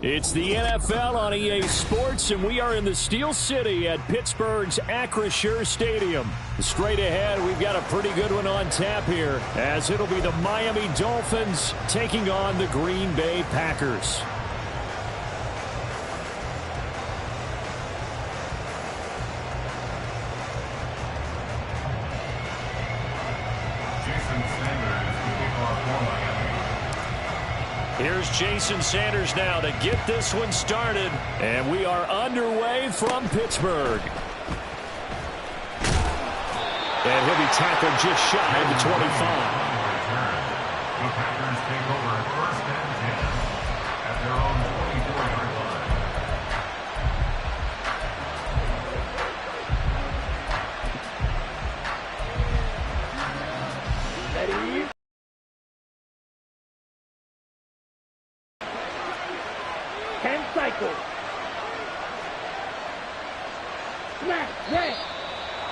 It's the NFL on EA Sports, and we are in the Steel City at Pittsburgh's Acrisure Stadium. Straight ahead, we've got a pretty good one on tap here, as it'll be the Miami Dolphins taking on the Green Bay Packers. Here's Jason Sanders now to get this one started. And we are underway from Pittsburgh. And he'll be tackled just shy of the 25. The Packers take over first and 10 at their own 24-yard line. Ready? Cycle. Snap, red.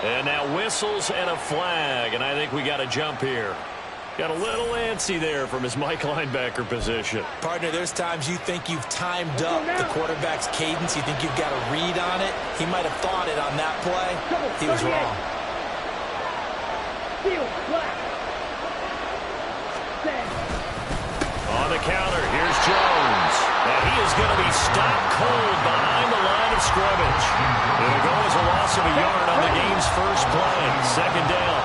And now whistles and a flag, and I think we got a jump here. Got a little antsy there from his Mike linebacker position. Partner, there's times you think you've timed up the quarterback's cadence. You think you've got a read on it. He might have thought it on that play. He was wrong. On the counter, here's Jones. And he is going to be stopped cold behind the line of scrimmage. It'll go as a loss of a yard on the game's first play. Second down.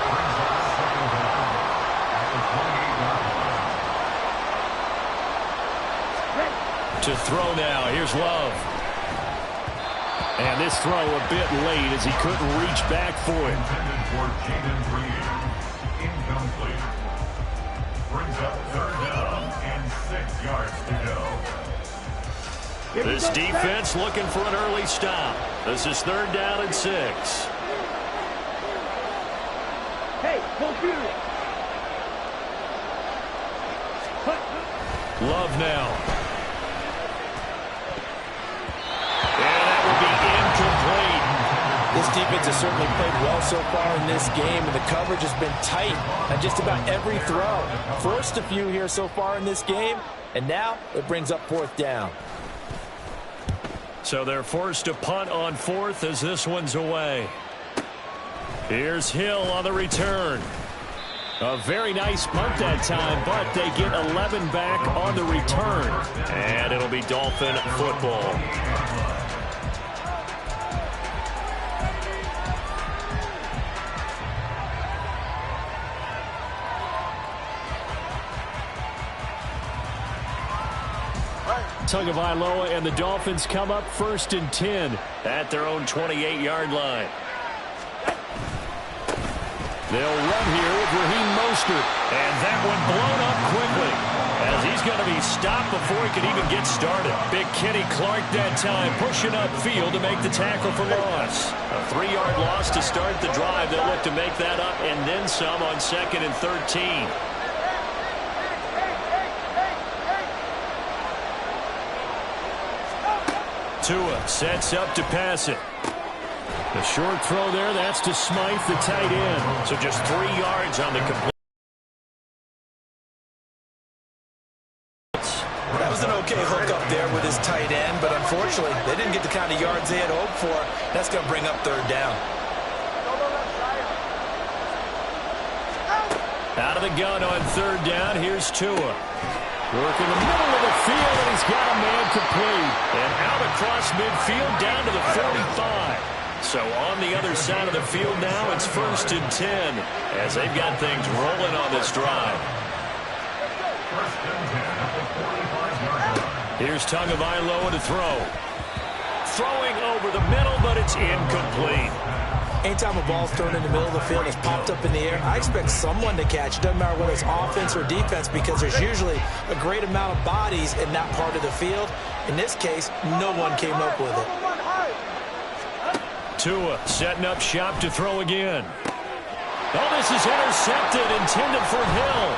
To throw now, here's Love. And this throw a bit late as he couldn't reach back for it. Intended for Jaden Reed. Incomplete. Brings up third down and 6 yards to go. This defense looking for an early stop. This is third down and 6. Hey, computer. Love now. And that will be incomplete. This defense has certainly played well so far in this game, and the coverage has been tight on just about every throw. Forced a few here so far in this game, and now it brings up fourth down. So they're forced to punt on fourth as this one's away. Here's Hill on the return. A very nice punt that time, but they get 11 back on the return. And it'll be Dolphin football. Tagovailoa and the Dolphins come up first and 10 at their own 28-yard line. They'll run here with Raheem Mostert, and that one blown up quickly as he's going to be stopped before he can even get started. Big Kenny Clark that time pushing upfield to make the tackle for loss. A 3-yard loss to start the drive. They'll look to make that up and then some on second and 13. Tua sets up to pass it. The short throw there, that's to Smythe, the tight end. So just 3 yards on the complete. That was an okay hook up there with his tight end, but unfortunately, they didn't get the kind of yards they had hoped for. That's going to bring up third down. Out of the gun on third down, here's Tua. Working the middle of the field, and he's got a man complete. And out across midfield, down to the 45. So on the other side of the field now, it's first and 10 as they've got things rolling on this drive. First and 10 at the 45-yard line. Here's Tagovailoa to throw. Throwing over the middle, but it's incomplete. Anytime a ball's thrown in the middle of the field, it's popped up in the air, I expect someone to catch. It doesn't matter whether it's offense or defense, because there's usually a great amount of bodies in that part of the field. In this case, no one came up with it. Tua setting up shop to throw again. Oh, this is intercepted, intended for Hill.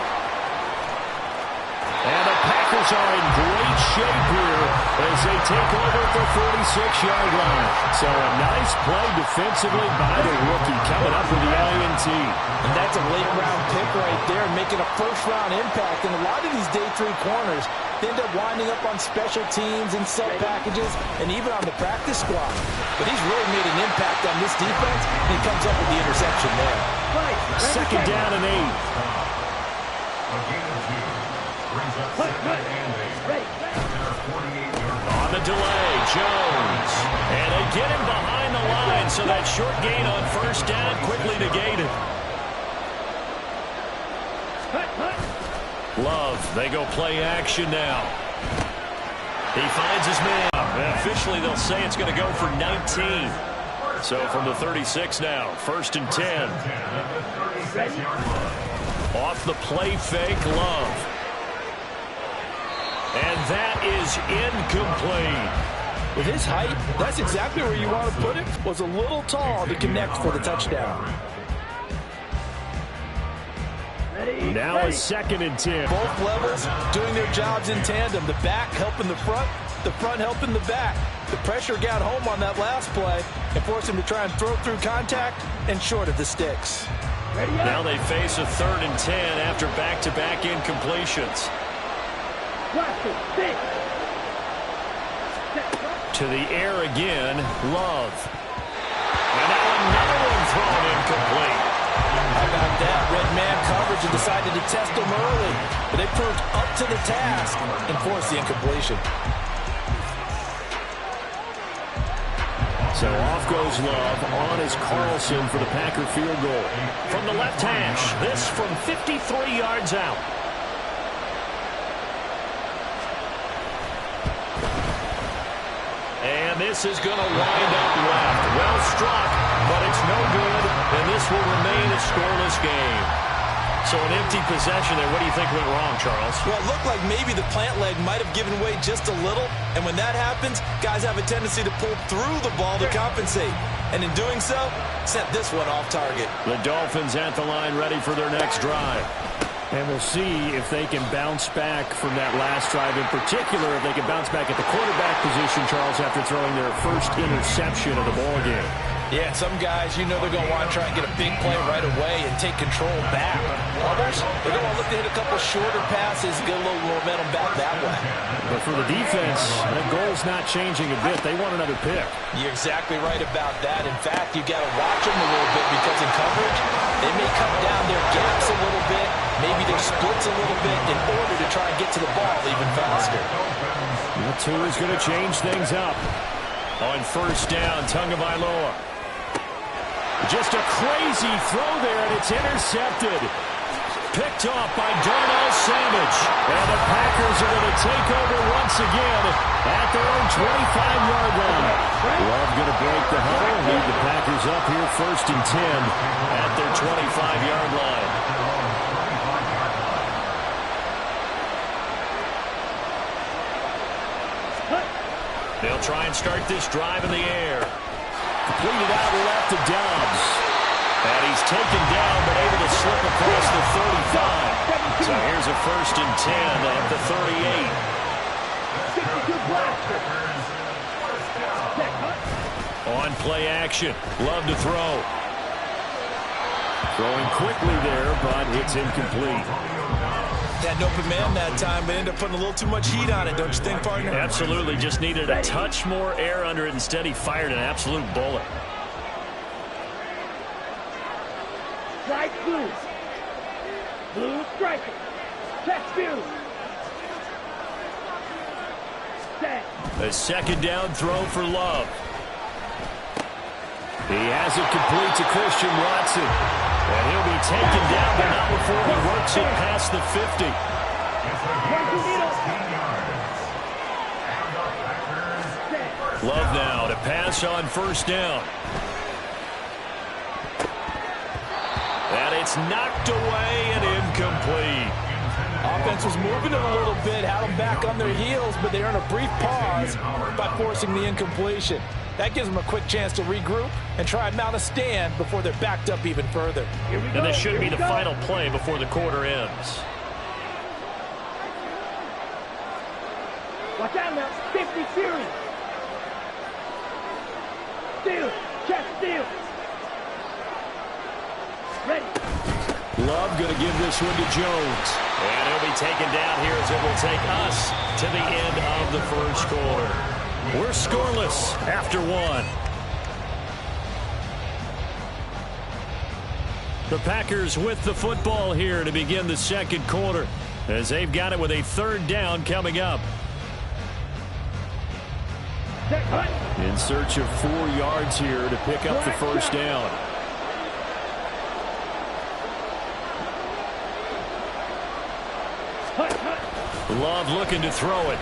And the Packers are in great shape here as they take over at the 46-yard line. So a nice play defensively by the rookie coming up with the INT. And that That's a late-round pick right there, making a first-round impact. And a lot of these day 3 corners, they end up winding up on special teams and sub packages and even on the practice squad. But he's really made an impact on this defense, and he comes up with the interception there. Second down and 8. A gain of 2. Brings up second and 8. On the delay, Jones. And they get him behind the line, so that short gain on first down quickly negated. Love, they go play action now. He finds his man. And officially, they'll say it's going to go for 19. So from the 36 now, first and 10. Off the play fake, Love. And that is incomplete. With his height, that's exactly where you want to put it. Was a little tall to connect for the touchdown. Now a second and 10. Both levels doing their jobs in tandem. The back helping the front helping the back. The pressure got home on that last play and forced him to try and throw through contact and short of the sticks. Now they face a third and 10 after back-to-back incompletions. To the air again, Love. And now another one thrown incomplete. How about that? Red man coverage and decided to test him early. But they proved up to the task and forced the incompletion. So off goes Love. On is Carlson for the Packer field goal. From the left hash, this from 53 yards out. And this is going to wind up left. Well struck, but it's no good, and this will remain a scoreless game. So an empty possession there. What do you think went wrong, Charles? Well, it looked like maybe the plant leg might have given way just a little, and when that happens, guys have a tendency to pull through the ball to compensate. And in doing so, sent this one off target. The Dolphins at the line ready for their next drive. And we'll see if they can bounce back from that last drive, in particular if they can bounce back at the quarterback position, Charles, after throwing their first interception of the ballgame. Yeah, some guys, you know they're going to want to try and get a big play right away and take control back. Others, they're going to look to hit a couple shorter passes, get a little momentum back that way. But for the defense, that goal's not changing a bit. They want another pick. You're exactly right about that. In fact, you got to watch them a little bit because in coverage, they may cut down their gaps a little bit, maybe their splits a little bit in order to try and get to the ball even faster. The two is going to change things up. On first down, Tagovailoa. Just a crazy throw there, and it's intercepted. Picked off by Darnell Savage. And the Packers are going to take over once again at their own 25-yard line. Love going to break the huddle, lead the Packers up here first and 10 at their 25-yard line. They'll try and start this drive in the air. Completed out left to Dobbs. And he's taken down, but able to slip across the 35. So here's a first and 10 at the 38. On play action. Love to throw. Throwing quickly there, but it's incomplete. Had an open man that time, but ended up putting a little too much heat on it, don't you think, partner? Absolutely. Just needed a touch more air under it. Instead, he fired an absolute bullet. Strike blue. Blue striker. Catch view. Set. A second down throw for Love. He has it complete to Christian Watson. And he'll be taken down, but not before he works it past the 50. Love now to pass on first down. And it's knocked away and incomplete. Offense was moving them a little bit, had them back on their heels, but they earned a brief pause by forcing the incompletion. That gives them a quick chance to regroup and try and mount a stand before they're backed up even further. And this should be the final play before the quarter ends. Watch out now. 50 series. Steal. Check steal. Ready. Love going to give this one to Jones. And he'll be taken down here as it will take us to the end of the first quarter. We're scoreless after one. The Packers with the football here to begin the second quarter as they've got it with a third down coming up. In search of 4 yards here to pick up the first down. Love looking to throw it.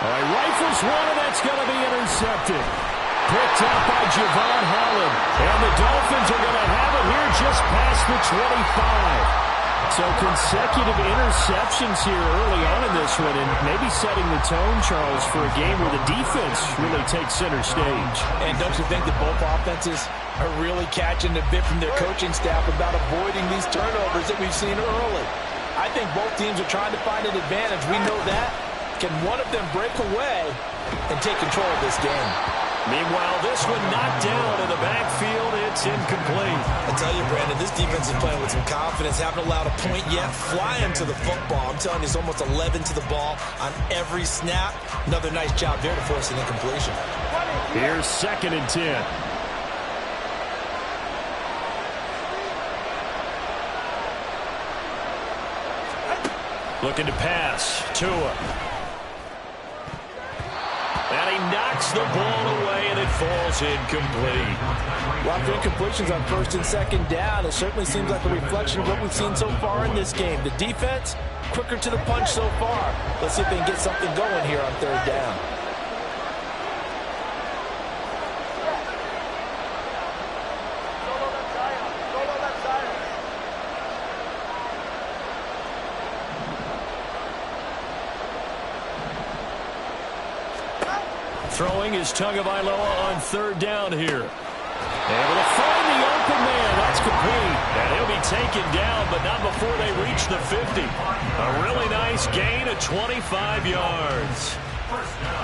All right, rifles one, and that's going to be intercepted. Picked up by Javon Holland. And the Dolphins are going to have it here just past the 25. So consecutive interceptions here early on in this one, and maybe setting the tone, Charles, for a game where the defense really takes center stage. And don't you think that both offenses are really catching the bit from their coaching staff about avoiding these turnovers that we've seen early? I think both teams are trying to find an advantage. We know that. Can one of them break away and take control of this game? Meanwhile, this one knocked down in the backfield. It's incomplete. I tell you, Brandon, this defense is playing with some confidence. Haven't allowed a point yet. Flying to the football. I'm telling you, it's almost 11 to the ball on every snap. Another nice job there to force an incompletion. Here's 2nd and 10. Looking to pass. Tua. And he knocks the ball away, and it falls incomplete. A lot of incompletions on 1st and 2nd down. It certainly seems like a reflection of what we've seen so far in this game. The defense, quicker to the punch so far. Let's see if they can get something going here on 3rd down. Throwing is Tagovailoa on 3rd down here. Able to find the open man. That's complete. And he'll be taken down, but not before they reach the 50. A really nice gain of 25 yards.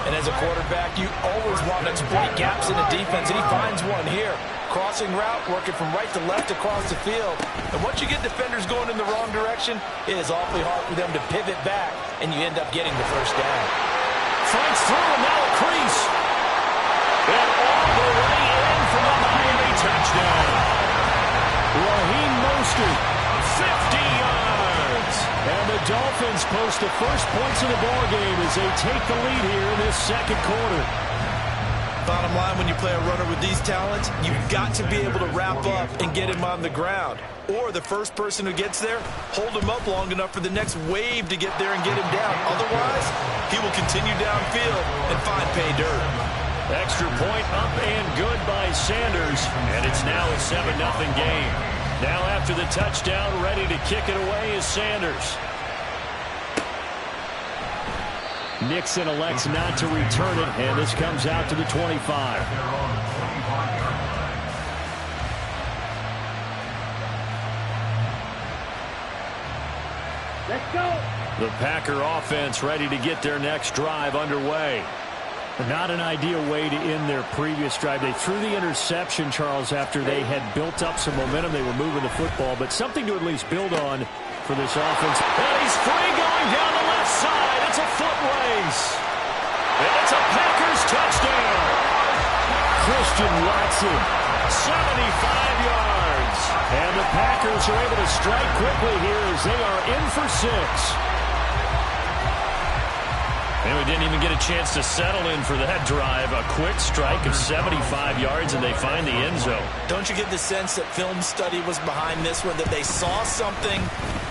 And as a quarterback, you always want to exploit gaps in the defense, and he finds one here. Crossing route, working from right to left across the field. And once you get defenders going in the wrong direction, it is awfully hard for them to pivot back, and you end up getting the first down. Fights through, and now a crease. And all the way in for the Miami touchdown. Raheem Mostert, 50 yards. And the Dolphins post the first points of the ballgame as they take the lead here in this second quarter. Bottom line, when you play a runner with these talents, you've got to be able to wrap up and get him on the ground. Or the first person who gets there, hold him up long enough for the next wave to get there and get him down. Otherwise, he will continue downfield and find pay dirt. Extra point up and good by Sanders. And it's now a 7-0 game. Now after the touchdown, ready to kick it away is Sanders. Nixon elects not to return it, and this comes out to the 25. Let's go. The Packer offense ready to get their next drive underway. Not an ideal way to end their previous drive. They threw the interception, Charles, after they had built up some momentum. They were moving the football, but something to at least build on for this offense. And he's free going down the left side. It's a foot race. And it's a Packers touchdown. Christian Watson, 75 yards. And the Packers are able to strike quickly here as they are in for 6. And we didn't even get a chance to settle in for that drive. A quick strike of 75 yards, and they find the end zone. Don't you get the sense that film study was behind this one, that they saw something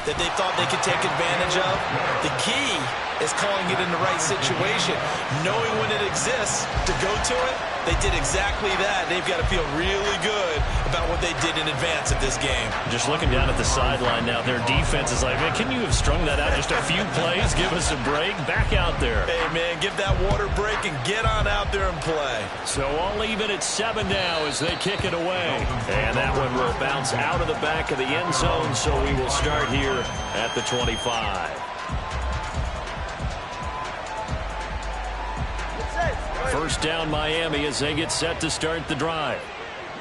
that they thought they could take advantage of? The key is calling it in the right situation, knowing when it exists to go to it. They did exactly that. They've got to feel really good about what they did in advance of this game. Just looking down at the sideline now, their defense is like, man, can you have strung that out just a few plays? Give us a break. Back out there. Hey, man, give that water break and get on out there and play. So all even at 7 now as they kick it away. And that one will bounce out of the back of the end zone, so we will start here at the 25. First down Miami as they get set to start the drive.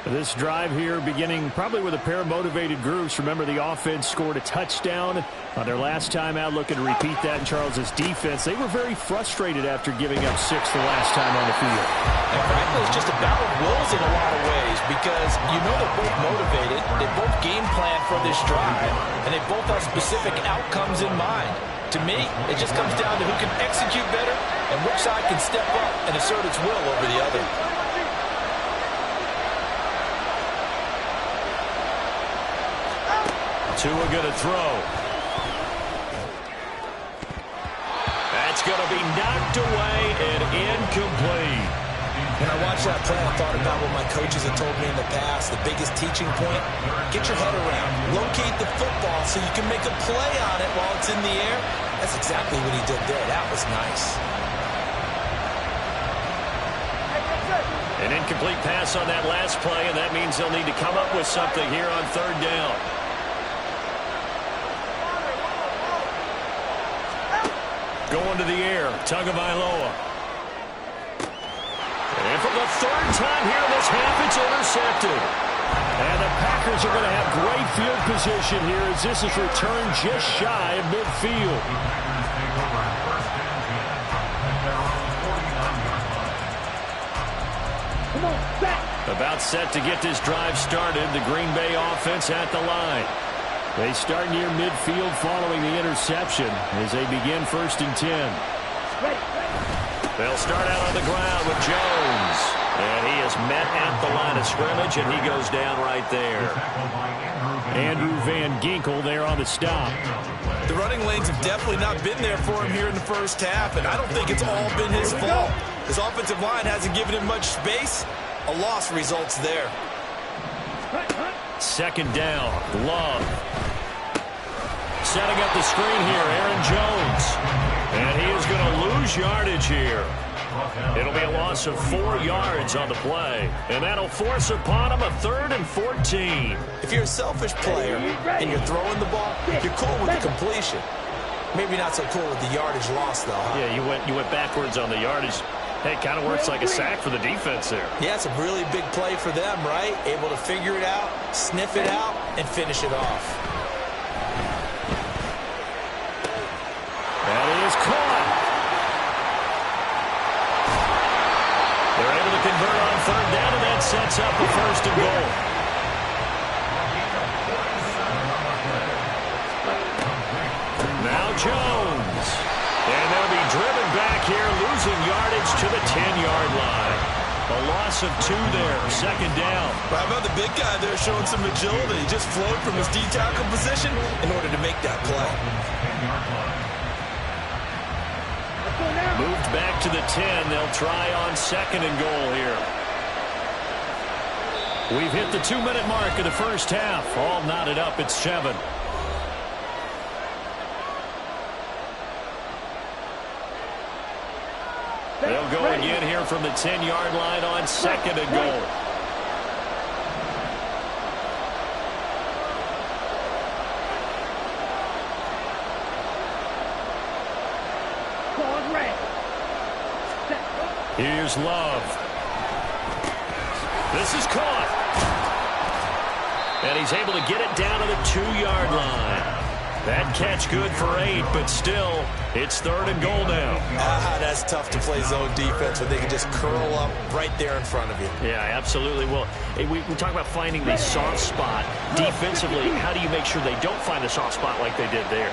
This drive here beginning probably with a pair of motivated groups. Remember, the offense scored a touchdown on their last time out, looking to repeat that in Charles's defense. They were very frustrated after giving up 6 the last time on the field. And frankly, it's just a battle of wills in a lot of ways because you know they're both motivated. They both game plan for this drive, and they both have specific outcomes in mind. To me, it just comes down to who can execute better and which side can step up and assert its will over the other. Tua going to throw. That's going to be knocked away and incomplete. When I watched that play, I thought about what my coaches had told me in the past. The biggest teaching point, get your head around. Locate the football so you can make a play on it while it's in the air. That's exactly what he did there. That was nice. An incomplete pass on that last play, and that means they'll need to come up with something here on 3rd down. Going to the air, Tagovailoa. And for the 3rd time here this half, it's intercepted. And the Packers are going to have great field position here as this is returned just shy of midfield. Come on, back. About set to get this drive started, the Green Bay offense at the line. They start near midfield following the interception as they begin 1st and 10. They'll start out on the ground with Jones. And he is met at the line of scrimmage, and he goes down right there. Andrew Van Ginkel there on the stop. The running lanes have definitely not been there for him here in the first half, and I don't think it's all been his fault. His offensive line hasn't given him much space. A loss results there. 2nd down, Love. Setting up the screen here, Aaron Jones. And he is going to lose yardage here. It'll be a loss of 4 yards on the play. And that'll force upon him a 3rd and 14. If you're a selfish player and you're throwing the ball, you're cool with the completion. Maybe not so cool with the yardage loss, though, huh? Yeah, you went backwards on the yardage. Hey, it kind of works like a sack for the defense there. Yeah, it's a really big play for them, right? Able to figure it out, sniff it out, and finish it off. And he is caught. They're able to convert on 3rd down, and that sets up a 1st and goal. Now Jones. And they'll be driven back here, losing yardage to the 10-yard line. A loss of 2 there, 2nd down. How about the big guy there showing some agility? He just flowed from his D-tackle position in order to make that play. Moved back to the 10. They'll try on 2nd and goal here. We've hit the 2-minute mark of the first half. All knotted up at 7. They'll go again here from the 10-yard line on 2nd and goal. Here's Love. This is caught. And he's able to get it down to the 2-yard line. That catch good for 8, but still, it's 3rd and goal now. That's tough to play zone defense when they can just curl up right there in front of you. Yeah, absolutely. Well, we talk about finding the soft spot. Defensively, how do you make sure they don't find the soft spot like they did there?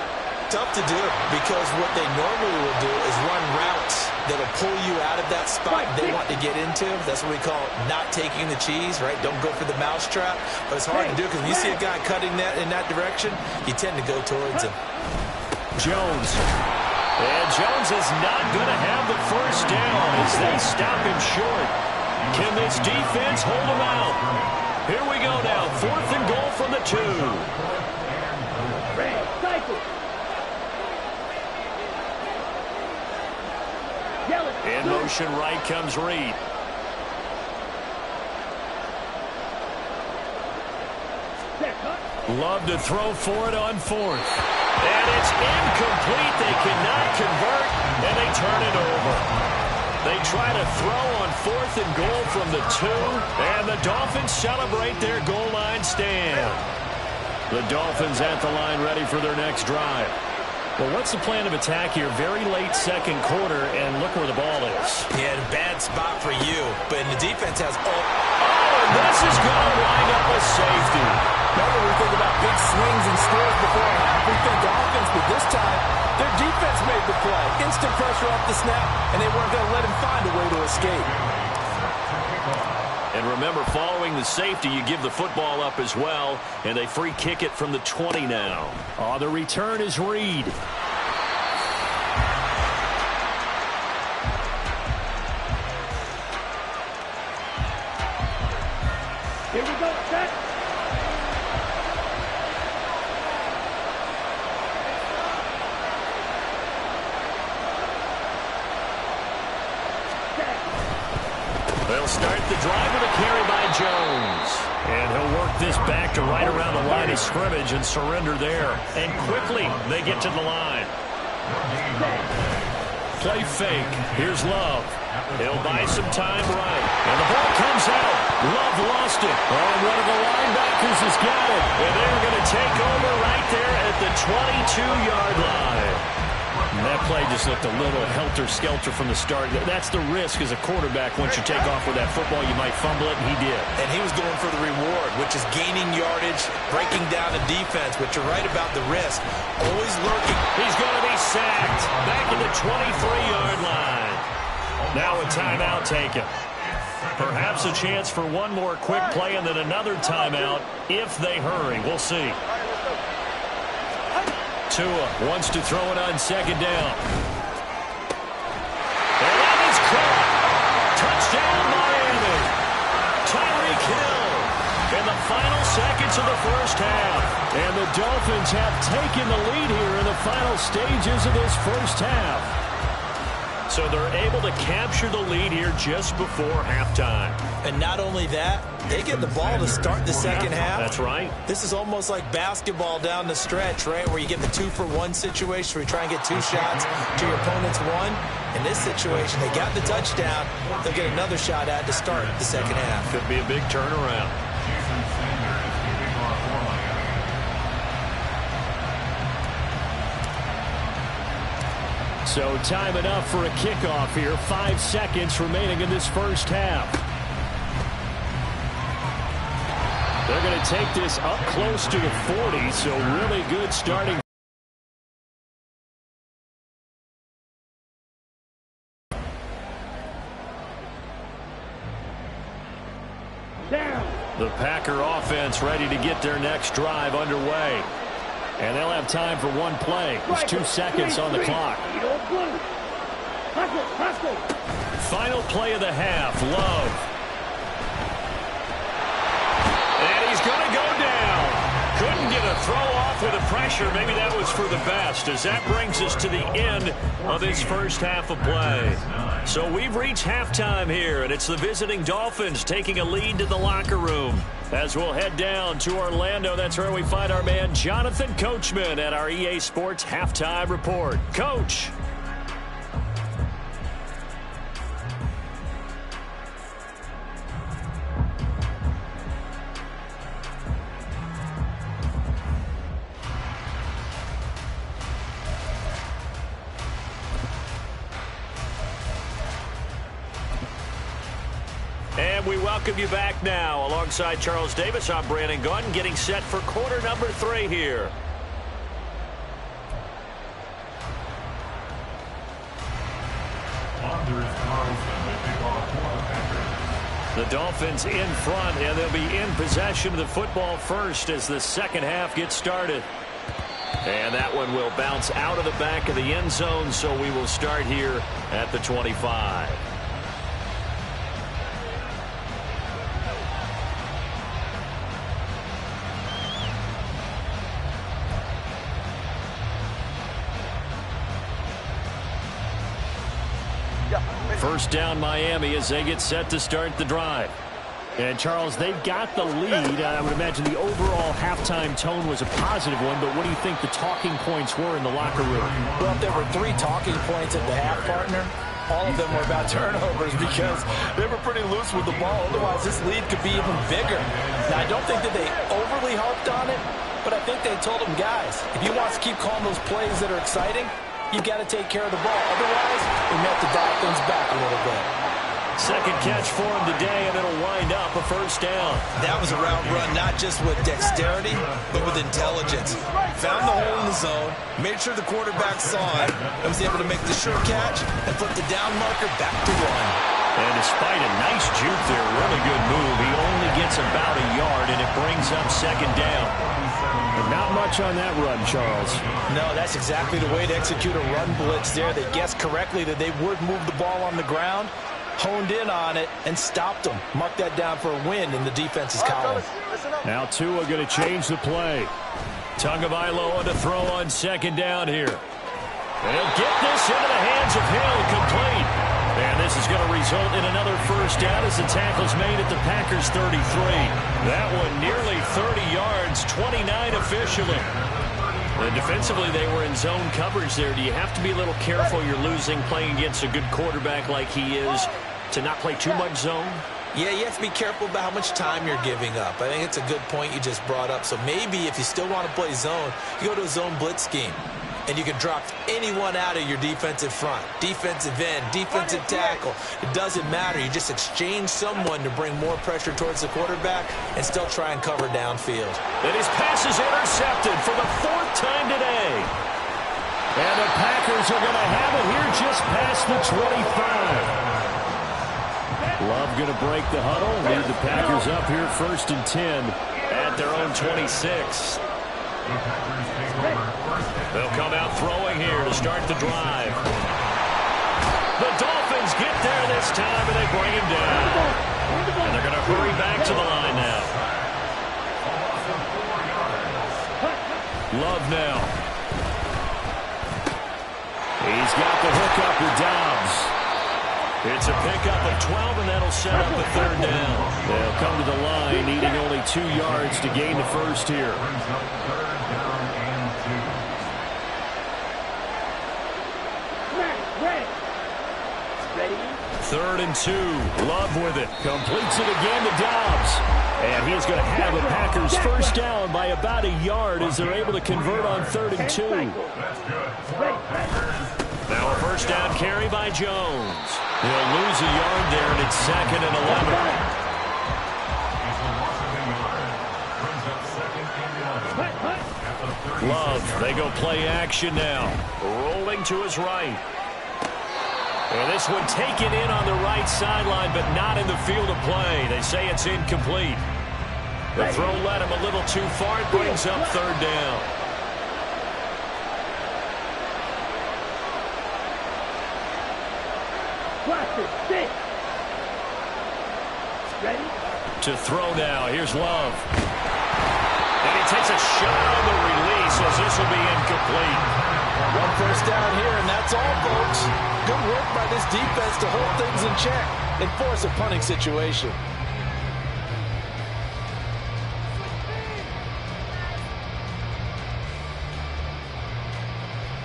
Tough to do because what they normally will do is run routes that'll pull you out of that spot they want to get into. That's what we call not taking the cheese, right? Don't go for the mousetrap. But it's hard to do because when you see a guy cutting that in that direction, you tend to go towards him. Jones. And Jones is not going to have the 1st down as they stop him short. Can this defense hold him out? Here we go now. 4th and goal from the 2. In motion right comes Reed. Love to throw for it on 4th. And it's incomplete. They cannot convert, and they turn it over. They try to throw on 4th and goal from the 2, and the Dolphins celebrate their goal line stand. The Dolphins at the line ready for their next drive. Well, what's the plan of attack here? Very late second quarter, and look where the ball is. Yeah, a bad spot for you, but the defense has... and this is going to wind up a safety. Remember, we think about big swings and scores before a half. We think offense, but this time, their defense made the play. Instant pressure off the snap, and they weren't going to let him find a way to escape. And remember, following the safety, you give the football up as well, and they free kick it from the 20 now. Oh, the return is Reed. Here we go, set. They'll start the drive with a carry by Jones. And he'll work this back to right around the line of scrimmage and surrender there. And quickly, they get to the line. Play fake. Here's Love. He'll buy some time right. And the ball comes out. Love lost it. Oh, one of the linebackers has got it. And they're going to take over right there at the 22-yard line. And that play just looked a little helter-skelter from the start. That's the risk as a quarterback. Once you take off with that football, you might fumble it, and he did. And he was going for the reward, which is gaining yardage, breaking down the defense. But you're right about the risk. Always lurking. He's going to be sacked. Back at the 23-yard line. Now a timeout taken. Perhaps a chance for one more quick play and then another timeout if they hurry. We'll see. Tua wants to throw it on second down. And that is caught. Touchdown, Miami. Tyreek Hill in the final seconds of the first half. And the Dolphins have taken the lead here in the final stages of this first half. So they're able to capture the lead here just before halftime. And not only that, they get the ball to start the second half. That's right. This is almost like basketball down the stretch, right, where you get the 2-for-1 situation where you try and get 2 shots to your opponent's 1. In this situation, they got the touchdown. They'll get another shot at to start the second half. Could be a big turnaround. So time enough for a kickoff here. 5 seconds remaining in this first half. They're going to take this up close to the 40, so really good starting. Down. The Packer offense ready to get their next drive underway. And they'll have time for one play. There's 2 seconds on the clock. Final play of the half. Love. And he's going to go down. Couldn't get a throw off with the pressure. Maybe that was for the best, as that brings us to the end of this first half of play. So we've reached halftime here, and it's the visiting Dolphins taking a lead to the locker room. As we'll head down to Orlando, that's where we find our man Jonathan Coachman at our EA Sports Halftime Report. Coach. And we welcome you back now. Alongside Charles Davis, I'm Brandon Gunn, getting set for quarter number 3 here. The Dolphins in front, and they'll be in possession of the football first as the second half gets started. And that one will bounce out of the back of the end zone, so we will start here at the 25. First down Miami as they get set to start the drive. And, Charles, they've got the lead. I would imagine the overall halftime tone was a positive one, but what do you think the talking points were in the locker room? Well, if there were 3 talking points at the half, partner, all of them were about turnovers because they were pretty loose with the ball. Otherwise, this lead could be even bigger. Now, I don't think that they overly harped on it, but I think they told them, guys, if you want to keep calling those plays that are exciting, you've got to take care of the ball. Otherwise, we may have to dial things back a little bit. Second catch for him today, and it'll wind up a first down. That was a route run, not just with dexterity, but with intelligence. Found the hole in the zone, made sure the quarterback saw it, and was able to make the sure catch and flip the down marker back to one. And despite a nice juke there, really good move, he only gets about a yard, and it brings up second down. And not much on that run, Charles. No, that's exactly the way to execute a run blitz there. They guessed correctly that they would move the ball on the ground, honed in on it, and stopped them. Mark that down for a win in the defense's column. Now Tua going to change the play. Tagovailoa to throw on second down here. And he'll get this into the hands of Hill, complete. And this is going to result in another first down as the tackle's made at the Packers' 33. That one nearly 30 yards, 29 officially. And defensively, they were in zone coverage there. Do you have to be a little careful you're losing playing against a good quarterback like he is to not play too much zone? Yeah, you have to be careful about how much time you're giving up. I think it's a good point you just brought up. So maybe if you still want to play zone, you go to a zone blitz scheme. And you can drop anyone out of your defensive front. Defensive end, defensive tackle. It doesn't matter. You just exchange someone to bring more pressure towards the quarterback and still try and cover downfield. And his pass is intercepted for the fourth time today. And the Packers are going to have it here just past the 25. Love going to break the huddle. Lead the Packers up here first and 10 at their own 26. They'll come out throwing here to start the drive. The Dolphins get there this time, and they bring him down. And they're going to hurry back to the line now. Love now. He's got the hookup with Dobbs. It's a pickup of 12, and that'll set up the third down. They'll come to the line, needing only 2 yards to gain the first here. Third and 2. Love with it. Completes it again to Dobbs. And he's going to have a Packers first down by about a yard as they're able to convert on 3rd and 2. Now a first down carry by Jones. He'll lose a yard there, and it's 2nd and 11. Love, they go play action now. Rolling to his right. And this one taken in on the right sideline, but not in the field of play. They say it's incomplete. The throw led him a little too far. It brings up 3rd down. Ready? To throw now. Here's Love. And he takes a shot on the release as this will be incomplete. One first down here, and that's all, folks. Good work by this defense to hold things in check and force a punting situation.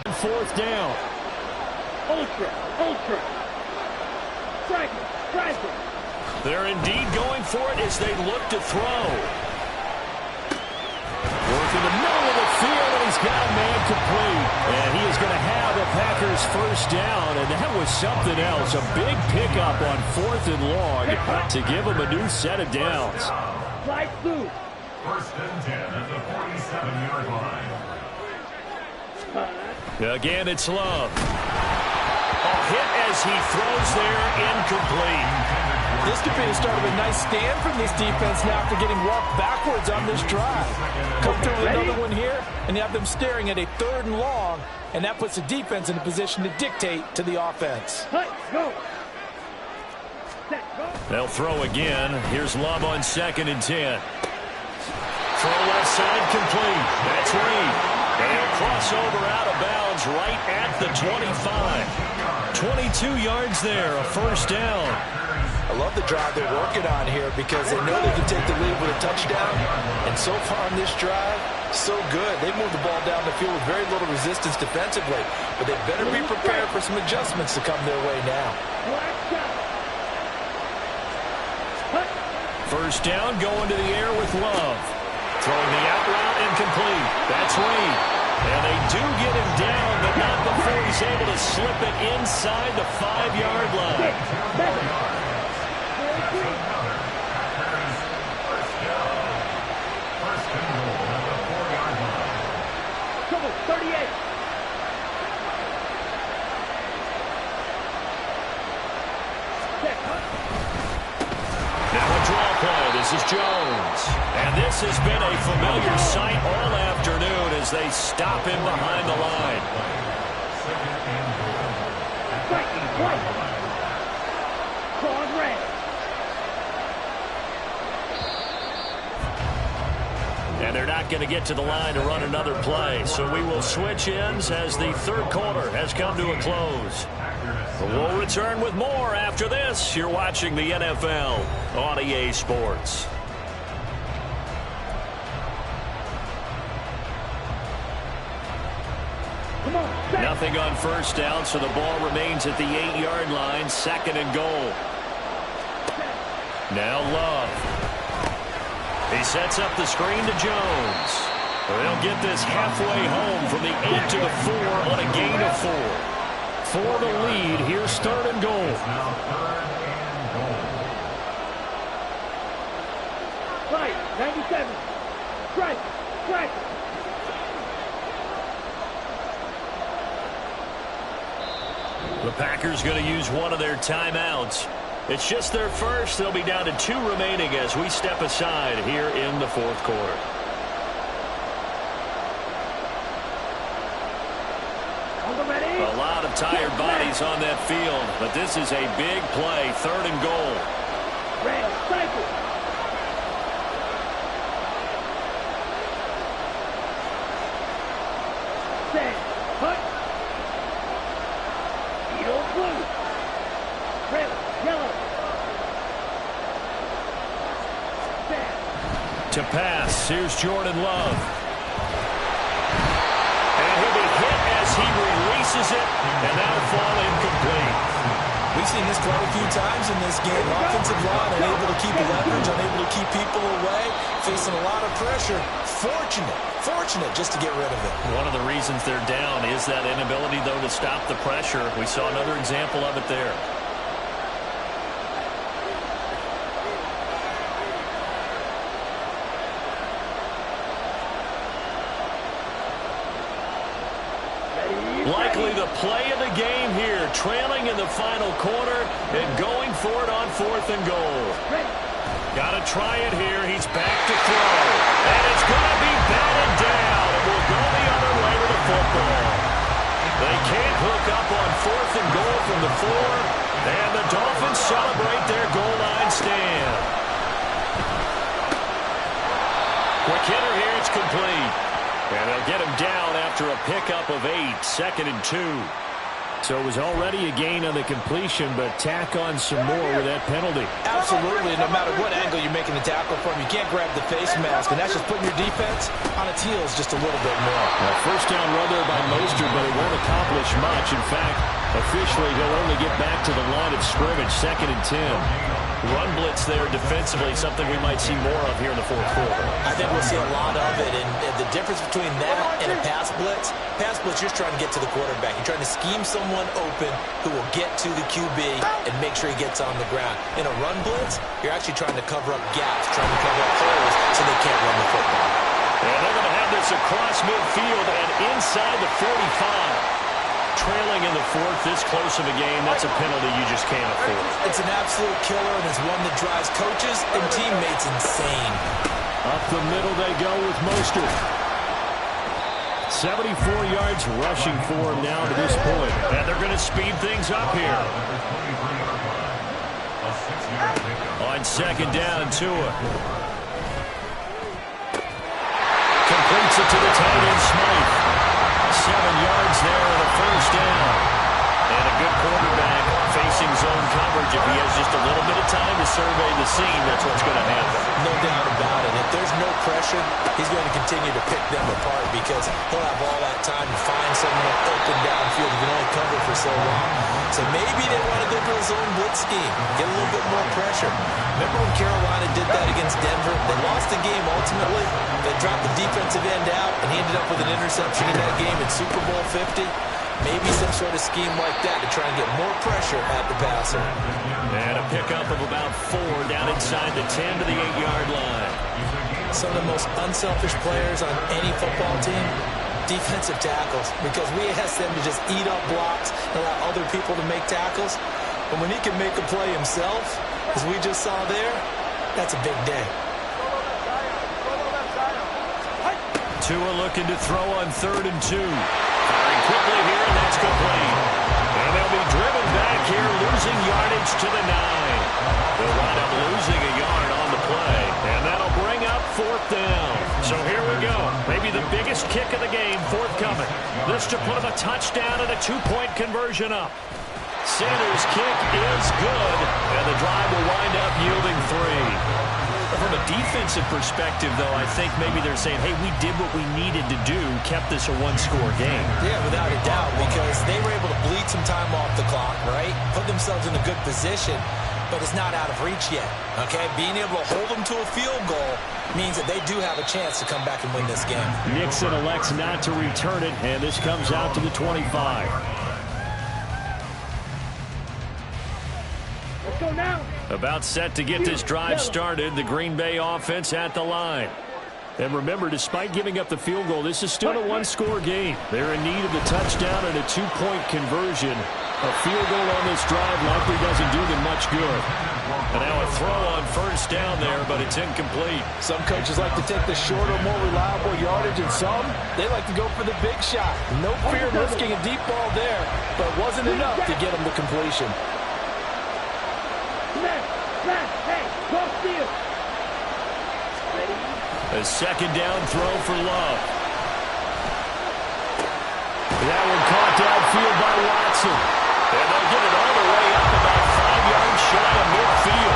4th down. Ultra. Strike it. They're indeed going for it as they look to throw. Work in the middle of the field, and he's got a man complete. And he is going to have the Packers first down, and that was something else. A big pickup on 4th and long to give them a new set of downs. Slide through. First and 10 at the 47-yard line. Again, it's Love. A hit as he throws there, incomplete. This could be the start of a nice stand from this defense now after getting walked backwards on this drive. Come through with another one here, and you have them staring at a 3rd and long, and that puts the defense in a position to dictate to the offense. Go. They'll throw again. Here's Love on 2nd and 10. Throw left side complete. That's Reed. They'll cross over out of bounds right at the 25. 22 yards there, a first down. I love the drive they're working on here because they know they can take the lead with a touchdown. And so far on this drive, So good. They moved the ball down the field with very little resistance defensively, but they better be prepared for some adjustments to come their way now. First down, going to the air with Love. Throwing the out route incomplete. That's Reed. And they do get him down, but not before he's able to slip it inside the 5-yard line. Trouble, 38. Now a draw play. This is Jones. And this has been a familiar sight all afternoon as they stop him behind the line. Cross red. And they're not going to get to the line to run another play. So we will switch ends as the third quarter has come to a close. We'll return with more after this. You're watching the NFL on EA Sports. Nothing on first down, so the ball remains at the 8-yard line, 2nd and goal. Now Love. He sets up the screen to Jones. They'll get this halfway home from the 8 to the 4 on a gain of 4. For the lead, here's 3rd and goal. Right, 97. Strike, strike. The Packers going to use one of their timeouts. It's just their first. They'll be down to 2 remaining as we step aside here in the 4th quarter. A lot of tired bodies on that field, but this is a big play, 3rd and goal. Red, cycle. Set, cut. Yellow, blue. Red, yellow. Set. To pass, here's Jordan Love. And he'll be hit as he releases it, and that'll fall incomplete. We've seen this quite a few times in this game. Offensive line unable to keep leverage, unable to keep people away, facing a lot of pressure. Fortunate just to get rid of it. One of the reasons they're down is that inability, though, to stop the pressure. We saw another example of it there. Likely the play of the game here, trailing in the final quarter and going for it on 4th and goal. Got to try it here. He's back to throw. And it's going to be batted down. And we'll go the other way with the football. They can't hook up on 4th and goal from the 4. And the Dolphins celebrate their goal line stand. Quick hitter here. It's complete. And they'll get him down after a pickup of 8, 2nd and 2. So it was already a gain on the completion, but tack on some more with that penalty. Absolutely, no matter what angle you're making the tackle from, you can't grab the face mask, and that's just putting your defense on its heels just a little bit more. First down run there by Mostert, but it won't accomplish much. In fact, officially, he'll only get back to the line of scrimmage, 2nd and 10. Run blitz there defensively, something we might see more of here in the 4th quarter. I think we'll see a lot of it, and the difference between that and a pass blitz, you're just trying to get to the quarterback. You're trying to scheme someone open who will get to the QB and make sure he gets on the ground. In a run blitz, you're actually trying to cover up gaps, trying to cover up holes so they can't run the football. And they're going to have this across midfield and inside the 45. Trailing in the 4th, this close of a game, that's a penalty you just can't afford. It's an absolute killer, and it's one that drives coaches and teammates insane. Up the middle they go with Mostert. 74 yards rushing for him now to this point. And they're going to speed things up here. On 2nd down, Tua. Completes it to the tight end, Smythe. 7 yards there and a first down. And a good quarterback facing zone coverage. If he has just a little bit of time to survey the scene, that's what's going to happen. No doubt about it. If there's no pressure, he's going to continue to pick them apart because he'll have all that time to find someone open downfield. He can only cover for so long. So maybe they want to go to a zone blitz scheme, get a little bit more pressure. Remember when Carolina did that against Denver? They lost the game ultimately. They dropped the defensive end out, and he ended up with an interception in that game in Super Bowl 50. Maybe some sort of scheme like that to try and get more pressure at the passer. And a pickup of about 4 down inside the 10 to the 8-yard line. Some of the most unselfish players on any football team, defensive tackles, because we ask them to just eat up blocks and allow other people to make tackles. But when he can make a play himself, as we just saw there, that's a big day. Tua looking to throw on 3rd and 2. Firing quickly here, and that's complete. And they'll be driven back here, losing yardage to the 9. They'll wind up losing a yard on the play, and that'll bring up 4th down. So here we go. Maybe the biggest kick of the game forthcoming. This to put him a touchdown and a 2-point conversion up. Sanders' kick is good, and the drive will wind up yielding 3. From a defensive perspective, though, I think maybe they're saying, hey, we did what we needed to do, kept this a 1-score game. Yeah, without a doubt, because they were able to bleed some time off the clock, right? Put themselves in a good position, but it's not out of reach yet, okay? Being able to hold them to a field goal means that they do have a chance to come back and win this game. Nixon elects not to return it, and this comes out to the 25. Let's go now. About set to get this drive started, the Green Bay offense at the line. And remember, despite giving up the field goal, this is still a 1-score game. They're in need of the touchdown and a 2-point conversion. A field goal on this drive likely doesn't do them much good. And now a throw on 1st down there, but it's incomplete. Some coaches like to take the shorter, more reliable yardage, and some, they like to go for the big shot. No fear of risking a deep ball there, but it wasn't enough to get them to completion. Hey, cross field. Ready? A 2nd down throw for Love. That one caught downfield by Watson. And they'll get it all the way up about 5 yards shy of midfield.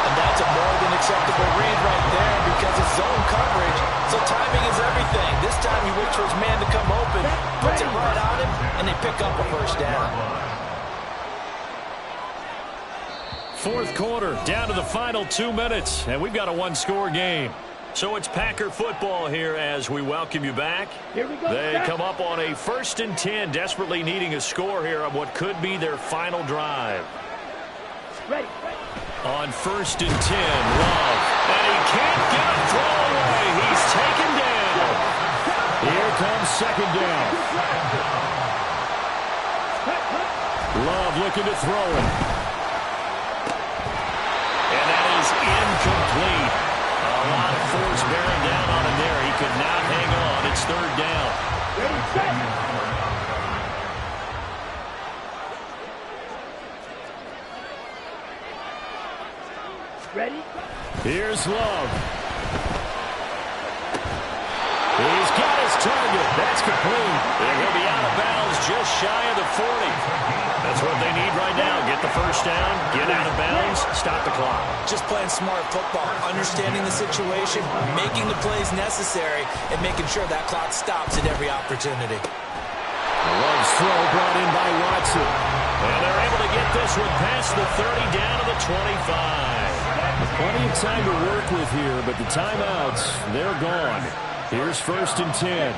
And that's a more than acceptable read right there because it's zone coverage, so timing is everything. This time he waits for his man to come open, puts it right on him, and they pick up a 1st down. 4th quarter, down to the final 2 minutes, and we've got a 1-score game. So it's Packer football here as we welcome you back. Here we go. They come up on a 1st and 10, desperately needing a score here on what could be their final drive. Ready. On 1st and 10, Love. And he can't get a throw away. He's taken down. Here comes 2nd down. Love looking to throw it. Incomplete. A lot of force bearing down on him there. He could not hang on. It's 3rd down. Ready? Here's Love. He's got his target. That's complete. And he'll be out of bounds just shy of the 40. That's what they need right now. Get the 1st down, get out of bounds, stop the clock. Just playing smart football, understanding the situation, making the plays necessary, and making sure that clock stops at every opportunity. Love's throw brought in by Watson. And they're able to get this one past the 30 down to the 25. Plenty of time to work with here, but the timeouts, they're gone. Here's 1st and 10.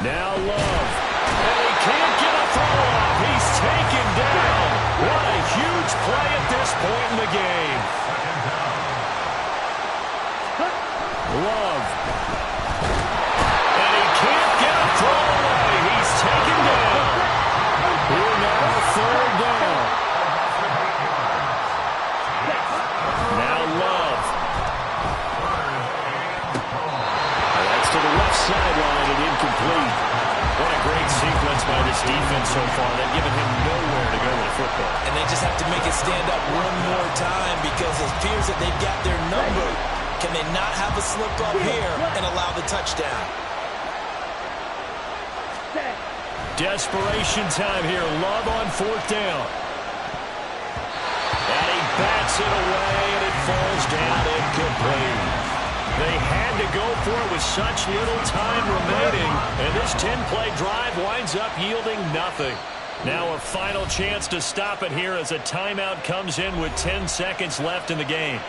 Now Love. And he can't get a throw off. He's taken down. What a huge play at this point in the game. Love. And he can't get a throw away. He's taken down. Here now, 3rd down. Now Love. That's to the left sideline and incomplete. What a great sequence by this defense so far. They've given him nowhere to go with the football. And they just have to make it stand up one more time because it appears that they've got their number. Can they not have a slip up here and allow the touchdown? Desperation time here. Love on 4th down. Bats it away, and it falls down incomplete. They had to go for it with such little time remaining, and this 10-play drive winds up yielding nothing. Now a final chance to stop it here as a timeout comes in with 10 seconds left in the game.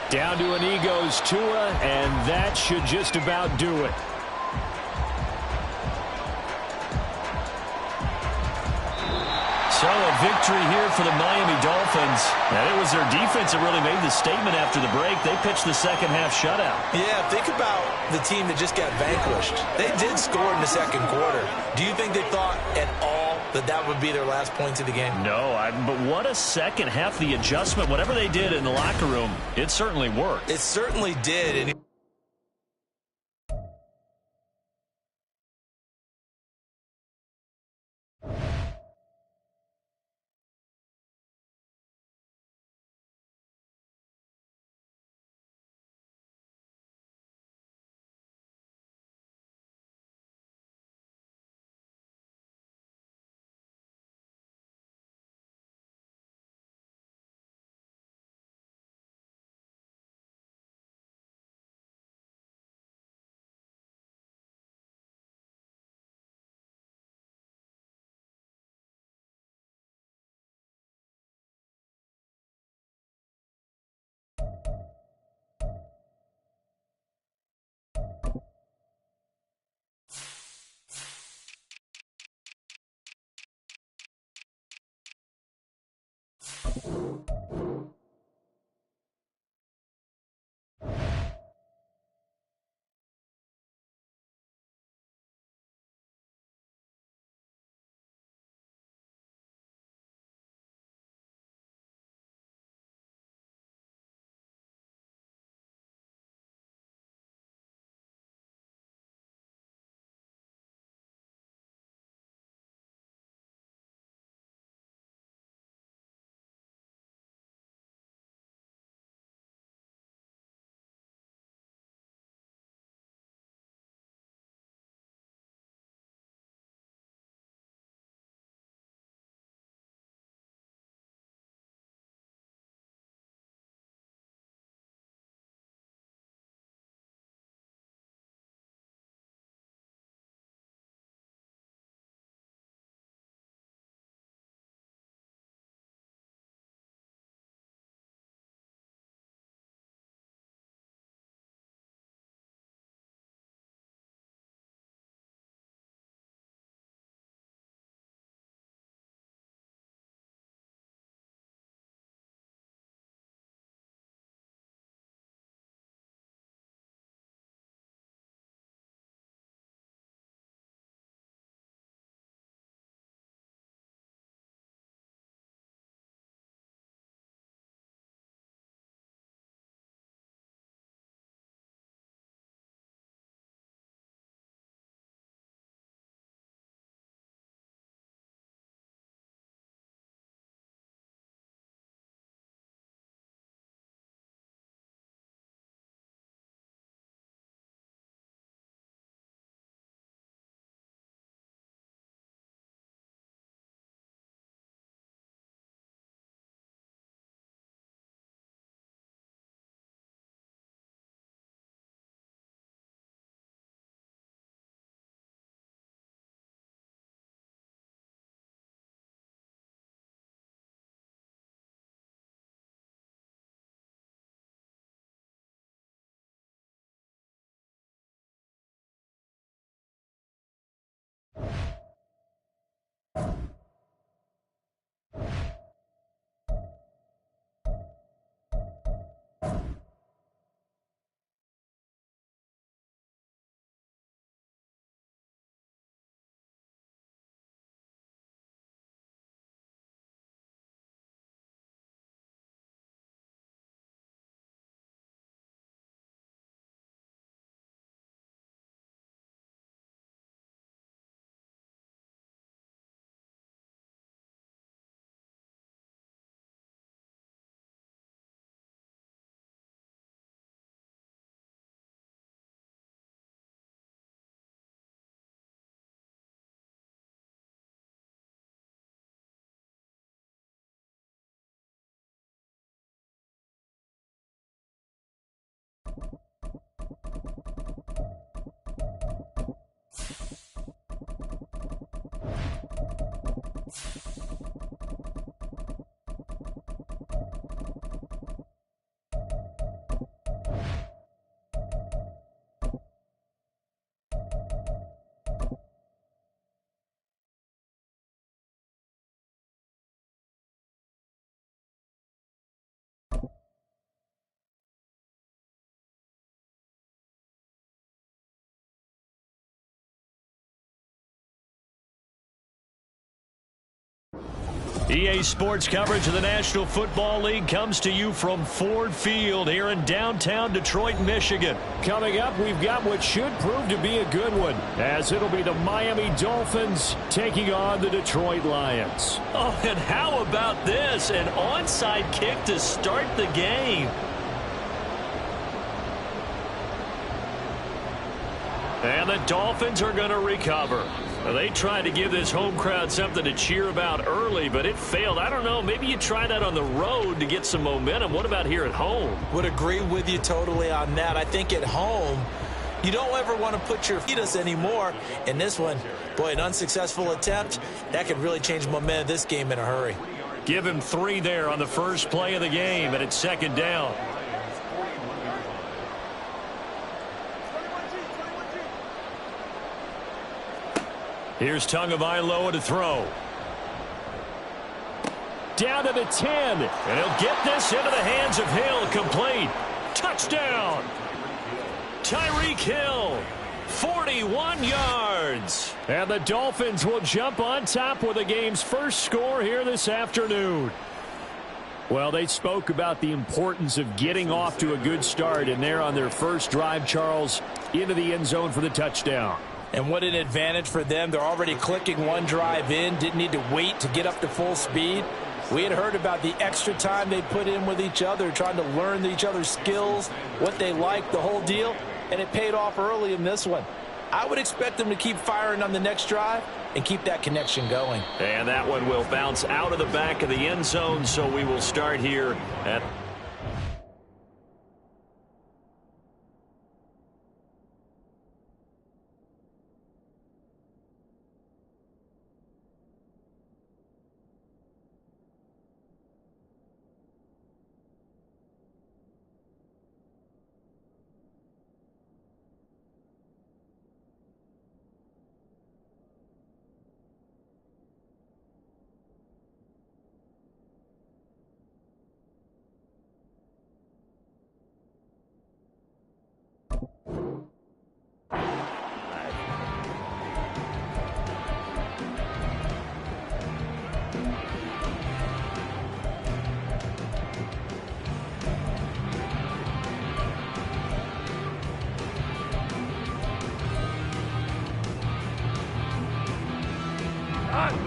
Down to an Eagles Tua, and that should just about do it. So a victory here for the Miami Dolphins. And it was their defense that really made the statement after the break. They pitched the second half shutout. Yeah, think about the team that just got vanquished. They did score in the second quarter. Do you think they thought at all that would be their last points of the game? No, but what a second half. The adjustment, whatever they did in the locker room, it certainly worked. It certainly did. And EA Sports coverage of the National Football League comes to you from Ford Field here in downtown Detroit, Michigan. Coming up, we've got what should prove to be a good one, as it'll be the Miami Dolphins taking on the Detroit Lions. Oh, and how about this? An onside kick to start the game. And the Dolphins are going to recover. They tried to give this home crowd something to cheer about early, but it failed. I don't know. Maybe you try that on the road to get some momentum. What about here at home? Would agree with you totally on that. I think at home, you don't ever want to put your feet us anymore. In this one, boy, an unsuccessful attempt, that could really change momentum of this game in a hurry. Give him 3 there on the first play of the game, and it's 2nd down. Here's Tagovailoa to throw. Down to the 10. And he'll get this into the hands of Hill. Complete. Touchdown. Tyreek Hill. 41 yards. And the Dolphins will jump on top with the game's first score here this afternoon. Well, they spoke about the importance of getting off to a good start, and they're on their first drive, Charles, into the end zone for the touchdown. And what an advantage for them. They're already clicking one drive in. Didn't need to wait to get up to full speed. We had heard about the extra time they put in with each other, trying to learn each other's skills, what they like, the whole deal. And it paid off early in this one. I would expect them to keep firing on the next drive and keep that connection going. And that one will bounce out of the back of the end zone, so we will start here at...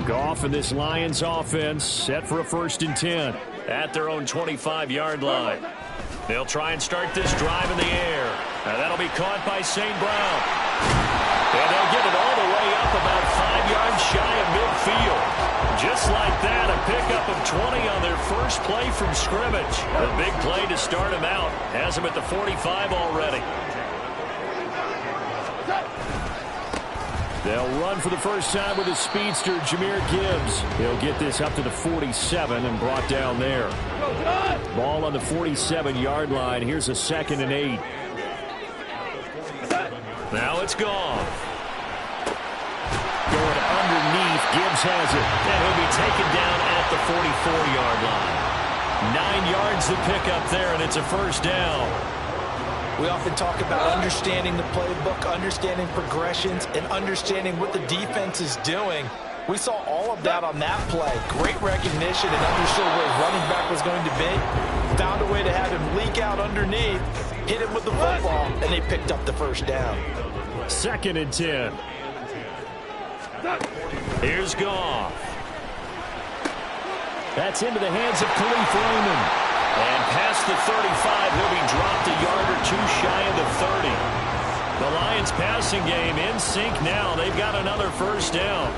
Goff and this Lions offense set for a 1st and 10 at their own 25-yard line. They'll try and start this drive in the air. And that'll be caught by St. Brown. And they'll get it all the way up about 5 yards shy of midfield. Just like that, a pickup of 20 on their first play from scrimmage. A big play to start him out. Has him at the 45 already. They'll run for the first time with a speedster, Jahmyr Gibbs. He'll get this up to the 47 and brought down there. Ball on the 47-yard line. Here's a 2nd and 8. Now it's gone. Going underneath. Gibbs has it. And he'll be taken down at the 44-yard line. 9 yards to pick up there, and it's a 1st down. We often talk about understanding the playbook, understanding progressions, and understanding what the defense is doing. We saw all of that on that play. Great recognition and understood where his running back was going to be. Found a way to have him leak out underneath, hit him with the football, and they picked up the 1st down. 2nd and 10. Here's Goff. That's into the hands of Khalif Raymond. And past the 35, he'll be dropped a yard or 2 shy of the 30. The Lions passing game in sync now. They've got another 1st down.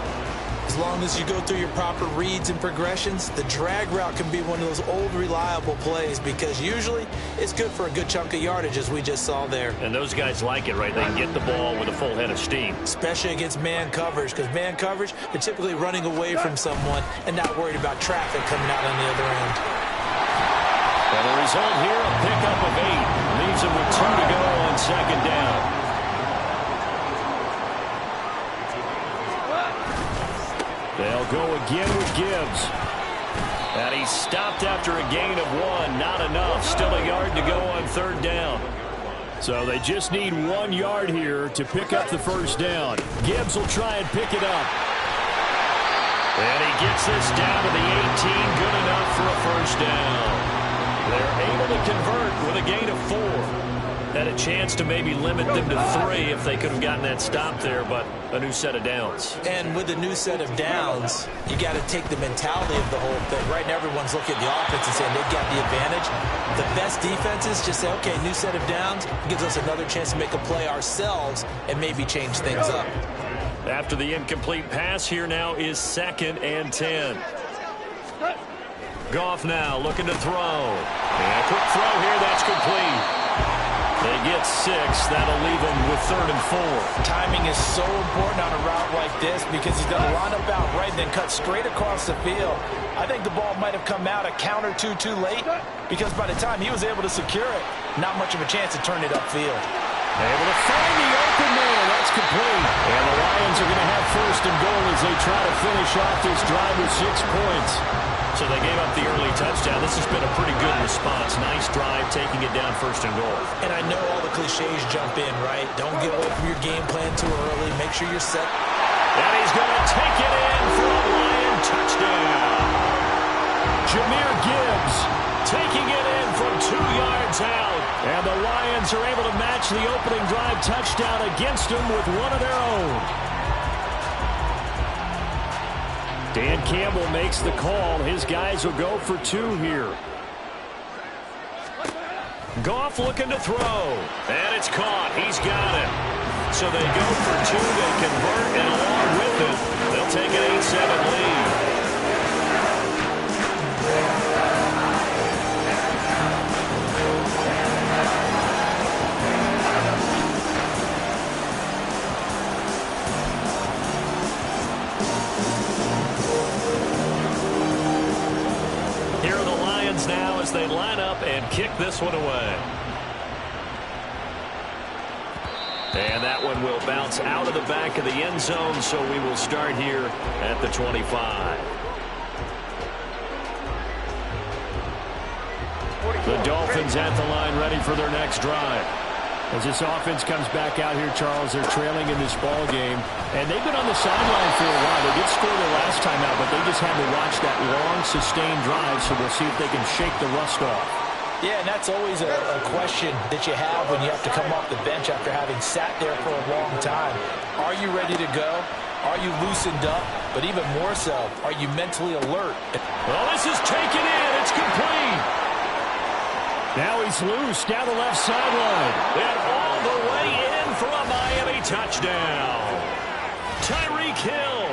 As long as you go through your proper reads and progressions, the drag route can be one of those old reliable plays because usually it's good for a good chunk of yardage, as we just saw there. And those guys like it, right? They can get the ball with a full head of steam. Especially against man coverage, because man coverage, they're typically running away from someone and not worried about traffic coming out on the other end. And the result here, a pickup of 8. Leaves him with 2 to go on 2nd down. They'll go again with Gibbs. And he's stopped after a gain of 1. Not enough. Still a yard to go on 3rd down. So they just need 1 yard here to pick up the 1st down. Gibbs will try and pick it up. And he gets this down to the 18, good enough for a first down. They're able to convert with a gain of 4. Had a chance to maybe limit them to 3 if they could have gotten that stop there, but a new set of downs. And with a new set of downs, you got to take the mentality of the whole thing. Right now, everyone's looking at the offense and saying they've got the advantage. The best defenses just say, okay, new set of downs gives us another chance to make a play ourselves and maybe change things up. After the incomplete pass, here now is 2nd and 10. Goff now looking to throw. And a quick throw here, that's complete. They get 6. That'll leave them with 3rd and 4. Timing is so important on a route like this because he's going to line up out right and then cut straight across the field. I think the ball might have come out a count or two too late because by the time he was able to secure it, not much of a chance to turn it upfield. Able to find the open man. That's complete. And the Lions are going to have 1st and goal as they try to finish off this drive with 6 points. So they gave up the early touchdown. This has been a pretty good response. Nice drive, taking it down 1st and goal. And I know all the cliches jump in, right? Don't get away from your game plan too early. Make sure you're set. And he's going to take it in for a Lion touchdown. Jahmyr Gibbs taking it in from 2 yards out. And the Lions are able to match the opening drive touchdown against them with one of their own. Dan Campbell makes the call. His guys will go for 2 here. Goff looking to throw. And it's caught. He's got it. So they go for 2. They convert, and along with it, they'll take an 8-7 lead. Here are the Lions now as they line up and kick this one away. And that one will bounce out of the back of the end zone, so we will start here at the 25. The Dolphins at the line ready for their next drive. As this offense comes back out here, Charles, they're trailing in this ball game, and they've been on the sideline for a while. They did score their last time out, but they just had to watch that long, sustained drive, so we'll see if they can shake the rust off. Yeah, and that's always a question that you have when you have to come off the bench after having sat there for a long time. Are you ready to go? Are you loosened up? But even more so, are you mentally alert? Well, this is taken in. It's complete. Now he's loose down the left sideline. And all the way in for a Miami touchdown. Tyreek Hill.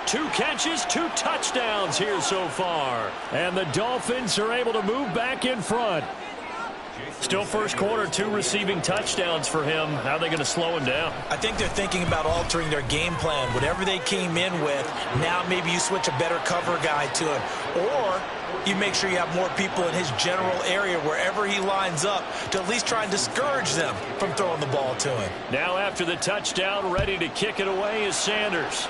2 catches, 2 touchdowns here so far. And the Dolphins are able to move back in front. Still first quarter, 2 receiving touchdowns for him. How are they going to slow him down? I think they're thinking about altering their game plan. Whatever they came in with, now maybe you switch a better cover guy to him. Or you make sure you have more people in his general area wherever he lines up to at least try and discourage them from throwing the ball to him. Now after the touchdown, ready to kick it away is Sanders.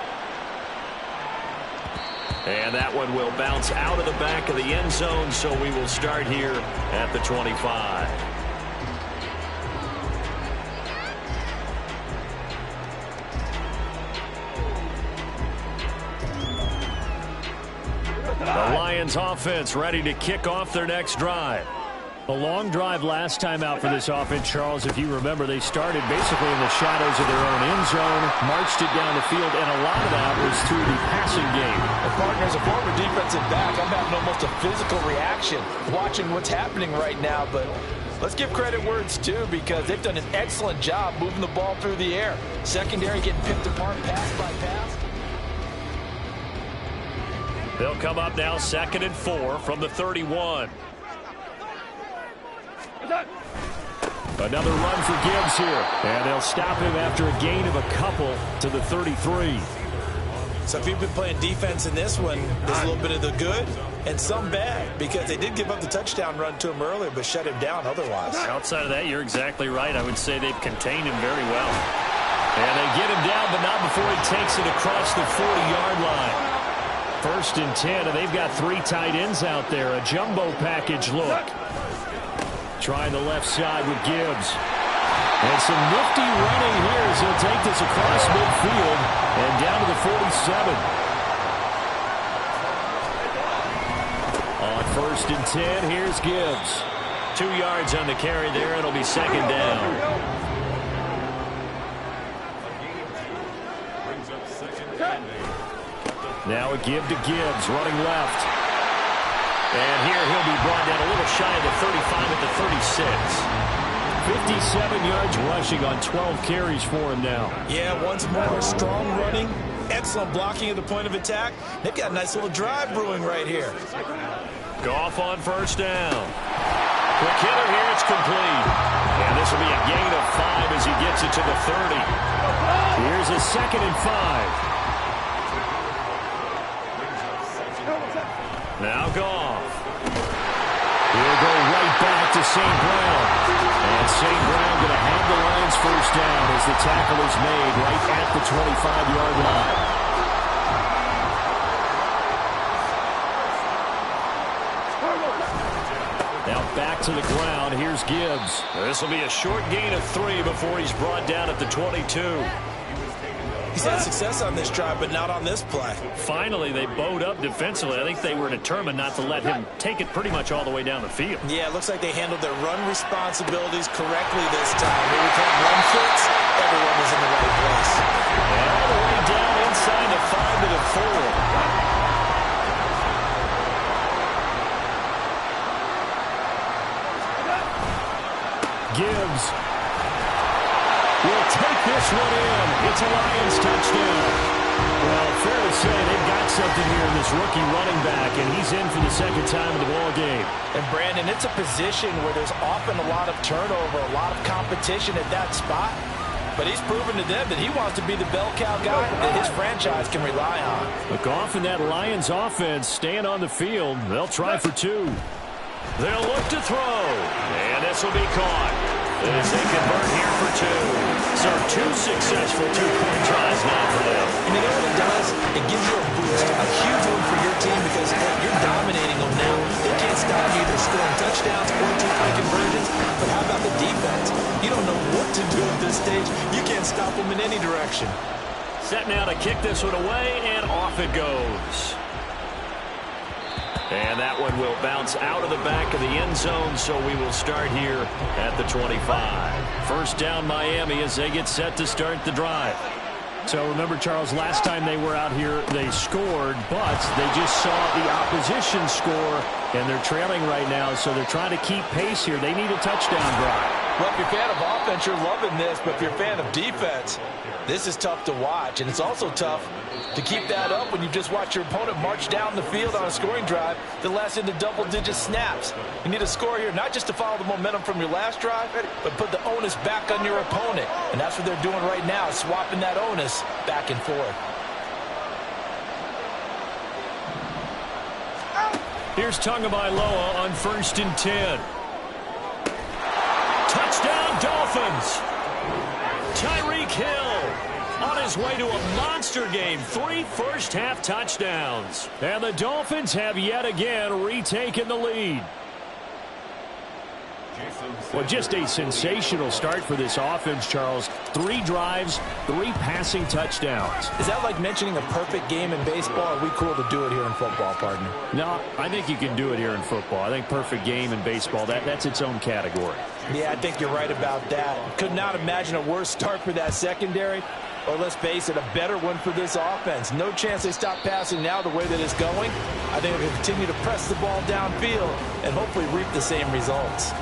And that one will bounce out of the back of the end zone, so we will start here at the 25. The Lions offense ready to kick off their next drive. A long drive last time out for this offense, Charles. If you remember, they started basically in the shadows of their own end zone, marched it down the field, and a lot of that was through the passing game. And partner, as a former defensive back, I'm having almost a physical reaction watching what's happening right now. But let's give credit where it's due because they've done an excellent job moving the ball through the air. Secondary getting picked apart pass by pass. They'll come up now 2nd and 4 from the 31. Another run for Gibbs here. And they'll stop him after a gain of a couple to the 33. So if you've been playing defense in this one, there's a little bit of the good and some bad because they did give up the touchdown run to him earlier but shut him down otherwise. Outside of that, you're exactly right. I would say they've contained him very well. And they get him down, but not before he takes it across the 40-yard line. 1st and 10, and they've got 3 tight ends out there. A jumbo package look. Trying the left side with Gibbs. And some nifty running here as he'll take this across midfield and down to the 47. First and 10. Here's Gibbs. 2 yards on the carry there. It'll be second down. Now a give to Gibbs, running left. And here he'll be brought down a little shy of the 35 at the 36. 57 yards rushing on 12 carries for him now. Yeah, once more, strong running, excellent blocking at the point of attack. They've got a nice little drive brewing right here. Goff on first down. Quick hitter here, it's complete. And this will be a gain of 5 as he gets it to the 30. Here's a 2nd and 5. Now Goff. He'll go right back to St. Brown. And St. Brown going to have the Lions first down as the tackle is made right at the 25-yard line. Now back to the ground. Here's Gibbs. This will be a short gain of 3 before he's brought down at the 22. He's had success on this drive, but not on this play. Finally, they bowed up defensively. I think they were determined not to let him take it pretty much all the way down the field. Yeah, it looks like they handled their run responsibilities correctly this time. When we call run fits, everyone was in the right place. And all the way down inside the 5 to the 4. Gibbs will take this one in. It's a Lions touchdown. Well, fair to say they've got something here in this rookie running back, and he's in for the second time in the ball game. And Brandon, it's a position where there's often a lot of turnover, a lot of competition at that spot. But he's proven to them that he wants to be the bell cow guy that his franchise can rely on. Look off in that Lions offense, staying on the field. They'll try for 2. They'll look to throw, and this will be caught. As they convert here for 2. So 2 successful 2-point tries now for them. And you know what it does? It gives you a boost, a huge one for your team because you're dominating them now. They can't stop you either scoring touchdowns or 2-point conversions. But how about the defense? You don't know what to do at this stage. You can't stop them in any direction. Set now to kick this one away, and off it goes. And that one will bounce out of the back of the end zone, so we will start here at the 25. First down, Miami, as they get set to start the drive. So remember, Charles, last time they were out here, they scored, but they just saw the opposition score, and they're trailing right now, so they're trying to keep pace here. They need a touchdown drive. Well, if you're a fan of offense, you're loving this, but if you're a fan of defense, this is tough to watch, and it's also tough to keep that up when you just watch your opponent march down the field on a scoring drive that lasts into double-digit snaps. You need a score here, not just to follow the momentum from your last drive, but put the onus back on your opponent. And that's what they're doing right now, swapping that onus back and forth. Here's Tagovailoa on 1st and 10. Touchdown, Dolphins! Tyreek Hill on his way to a monster game. 3 first-half touchdowns. And the Dolphins have yet again retaken the lead. Well, just a sensational start for this offense, Charles. 3 drives, 3 passing touchdowns. Is that like mentioning a perfect game in baseball? Or are we cool to do it here in football, partner? No, I think you can do it here in football. I think perfect game in baseball, that's its own category. Yeah, I think you're right about that. Could not imagine a worse start for that secondary. Or let's face it, a better one for this offense. No chance they stop passing now the way that it's going. I think they'll continue to press the ball downfield and hopefully reap the same results.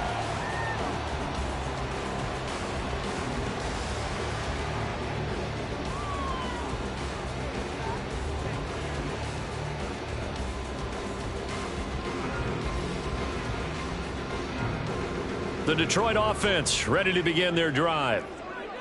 The Detroit offense ready to begin their drive.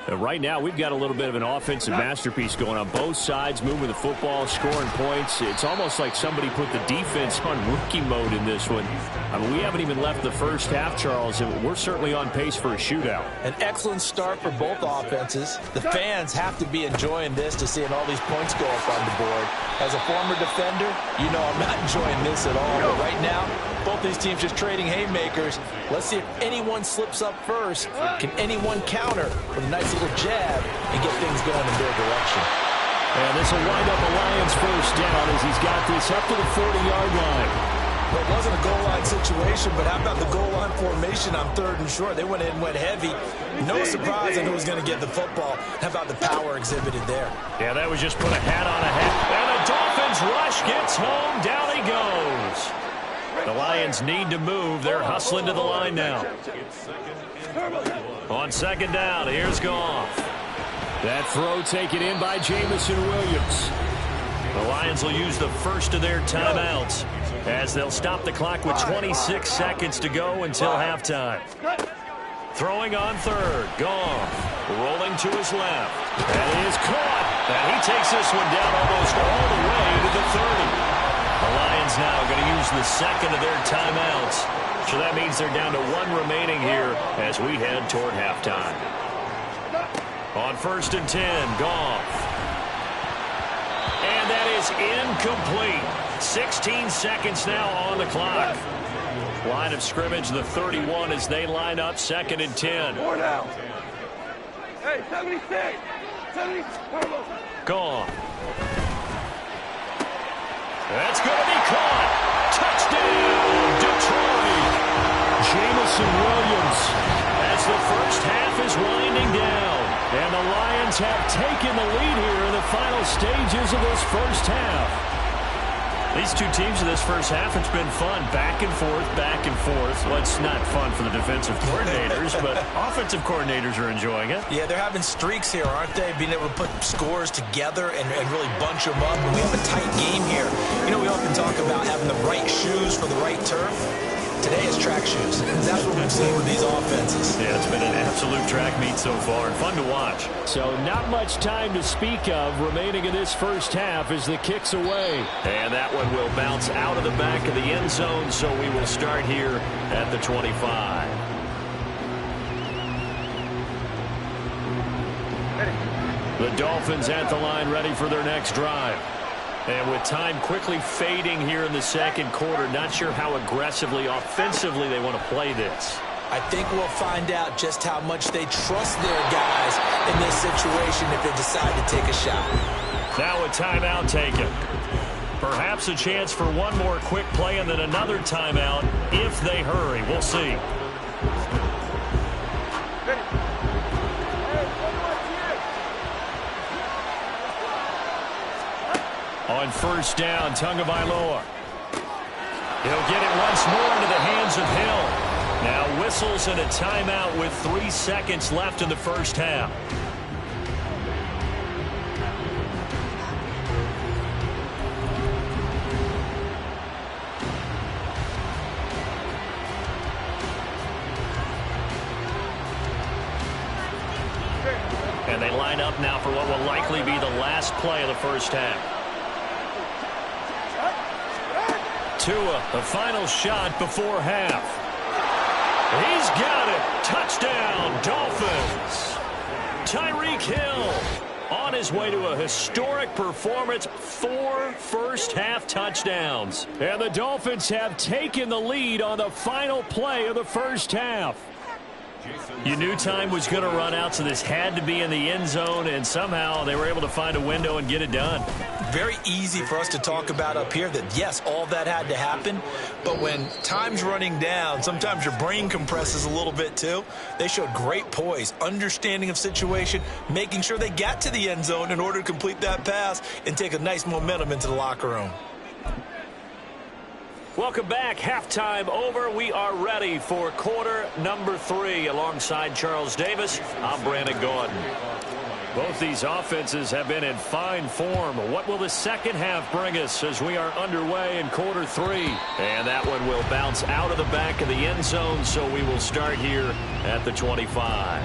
Right now, we've got a little bit of an offensive masterpiece going on both sides, moving the football, scoring points. It's almost like somebody put the defense on rookie mode in this one. I mean, we haven't even left the first half, Charles, and we're certainly on pace for a shootout. An excellent start for both offenses. The fans have to be enjoying this to seeing all these points go up on the board. As a former defender, you know I'm not enjoying this at all. But right now, both these teams just trading haymakers. Let's see if anyone slips up first. Can anyone counter with a nice little jab and get things going in their direction? And this will wind up a Lions first down as he's got this up to the 40-yard line. Well, it wasn't a goal line situation, but how about the goal line formation on 3rd and short? They went in and went heavy. No surprise on who was going to get the football. How about the power exhibited there? Yeah, that was just put a hat on a hat. And the Dolphins rush gets home. Down he goes. The Lions need to move. They're hustling to the line now. On 2nd down, here's Goff. That throw taken in by Jamison Williams. The Lions will use the first of their timeouts as they'll stop the clock with 26 seconds to go until halftime. Throwing on 3rd, Goff, rolling to his left. That is caught, and he takes this one down almost all the way to the 30. The Lions now going to use the second of their timeouts, so that means they're down to 1 remaining here as we head toward halftime. On 1st and 10, Goff. And that is incomplete. 16 seconds now on the clock. Line of scrimmage, the 31 as they line up 2nd and 10. 4 down. Hey, 76. 70. Goff. That's going to be caught. Touchdown, Detroit. Jamison Williams as the first half is winding down. And the Lions have taken the lead here in the final stages of this first half. These two teams in this first half, it's been fun. Back and forth, back and forth. Well, it's not fun for the defensive coordinators, but offensive coordinators are enjoying it. Yeah, they're having streaks here, aren't they? Being able to put scores together and really bunch them up. And we have a tight game here. You know, we often talk about having the right shoes for the right turf. Today is track shoes. That's what we've seen with these offenses. Yeah, it's been an absolute track meet so far and fun to watch. So not much time to speak of remaining in this first half as the kick's away. And that one will bounce out of the back of the end zone, so we will start here at the 25. The Dolphins at the line ready for their next drive. And with time quickly fading here in the second quarter, not sure how aggressively, offensively they want to play this. I think we'll find out just how much they trust their guys in this situation if they decide to take a shot. Now a timeout taken. Perhaps a chance for one more quick play and then another timeout if they hurry. We'll see. On 1st down, Tagovailoa. He'll get it once more into the hands of Hill. Now whistles and a timeout with 3 seconds left in the first half. And they line up now for what will likely be the last play of the first half. Tua, the final shot before half. He's got it. Touchdown, Dolphins. Tyreek Hill on his way to a historic performance. 4 first-half touchdowns. And the Dolphins have taken the lead on the final play of the first half. You knew time was going to run out, so this had to be in the end zone, and somehow they were able to find a window and get it done. Very easy for us to talk about up here that, yes, all that had to happen, but when time's running down, sometimes your brain compresses a little bit too. They showed great poise, understanding of situation, making sure they got to the end zone in order to complete that pass and take a nice momentum into the locker room. Welcome back. Halftime over. We are ready for quarter number 3. Alongside Charles Davis, I'm Brandon Gordon. Both these offenses have been in fine form. What will the second half bring us as we are underway in quarter 3? And that one will bounce out of the back of the end zone, so we will start here at the 25.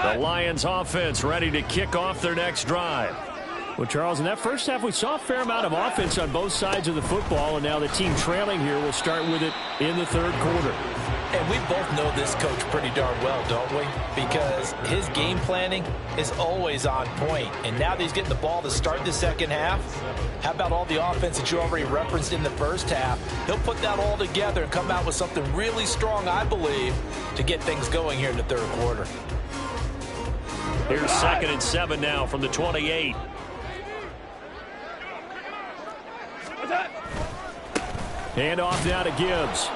The Lions offense ready to kick off their next drive. Well, Charles, in that first half, we saw a fair amount of offense on both sides of the football, and now the team trailing here will start with it in the third quarter. And we both know this coach pretty darn well, don't we? Because his game planning is always on point. And now that he's getting the ball to start the second half, how about all the offense that you already referenced in the first half? He'll put that all together and come out with something really strong, I believe, to get things going here in the third quarter. Here's 2nd and 7 now from the 28. Hand off now to Gibbs.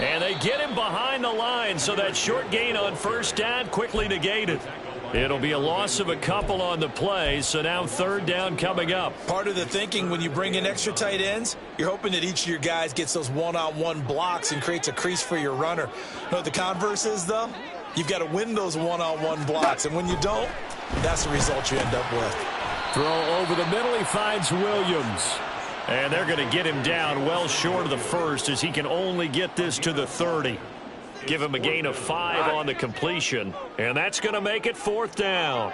And they get him behind the line, so that short gain on first down quickly negated. It'll be a loss of a couple on the play, so now 3rd down coming up. Part of the thinking when you bring in extra tight ends, you're hoping that each of your guys gets those one-on-one blocks and creates a crease for your runner. You know what the converse is, though? You've got to win those one-on-one blocks, and when you don't, that's the result you end up with. Throw over the middle, he finds Williams. And they're going to get him down well short of the first, as he can only get this to the 30. Give him a gain of 5 on the completion, and that's going to make it 4th down.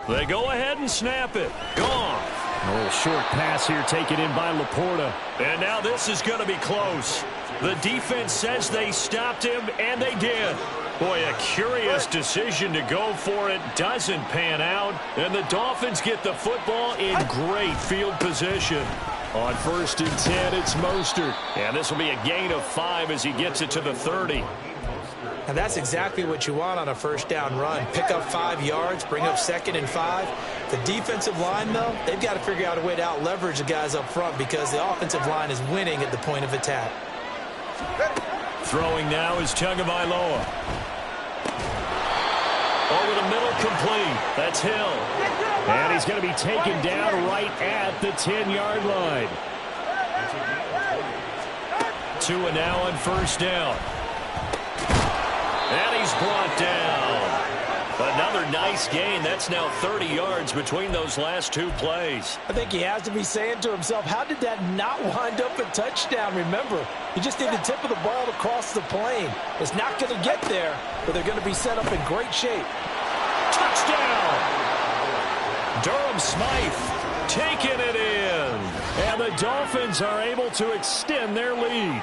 They go ahead and snap it. Gone. A little short pass here taken in by Laporta. And now this is going to be close. The defense says they stopped him, and they did. Boy, a curious decision to go for it. Doesn't pan out. And the Dolphins get the football in great field position. On 1st and 10, it's Mostert. And this will be a gain of 5 as he gets it to the 30. And that's exactly what you want on a first down run. Pick up 5 yards, bring up 2nd and 5. The defensive line, though, they've got to figure out a way to out-leverage the guys up front because the offensive line is winning at the point of attack. Throwing now is Tagovailoa. Over the middle, complete. That's Hill. And he's going to be taken down right at the 10-yard line. 2 and now on 1st down. And he's brought down. Another nice gain. That's now 30 yards between those last 2 plays. I think he has to be saying to himself, how did that not wind up a touchdown? Remember, he just did the tip of the ball across the plane. It's not going to get there, but they're going to be set up in great shape. Touchdown! Durham Smythe taking it in. And the Dolphins are able to extend their lead.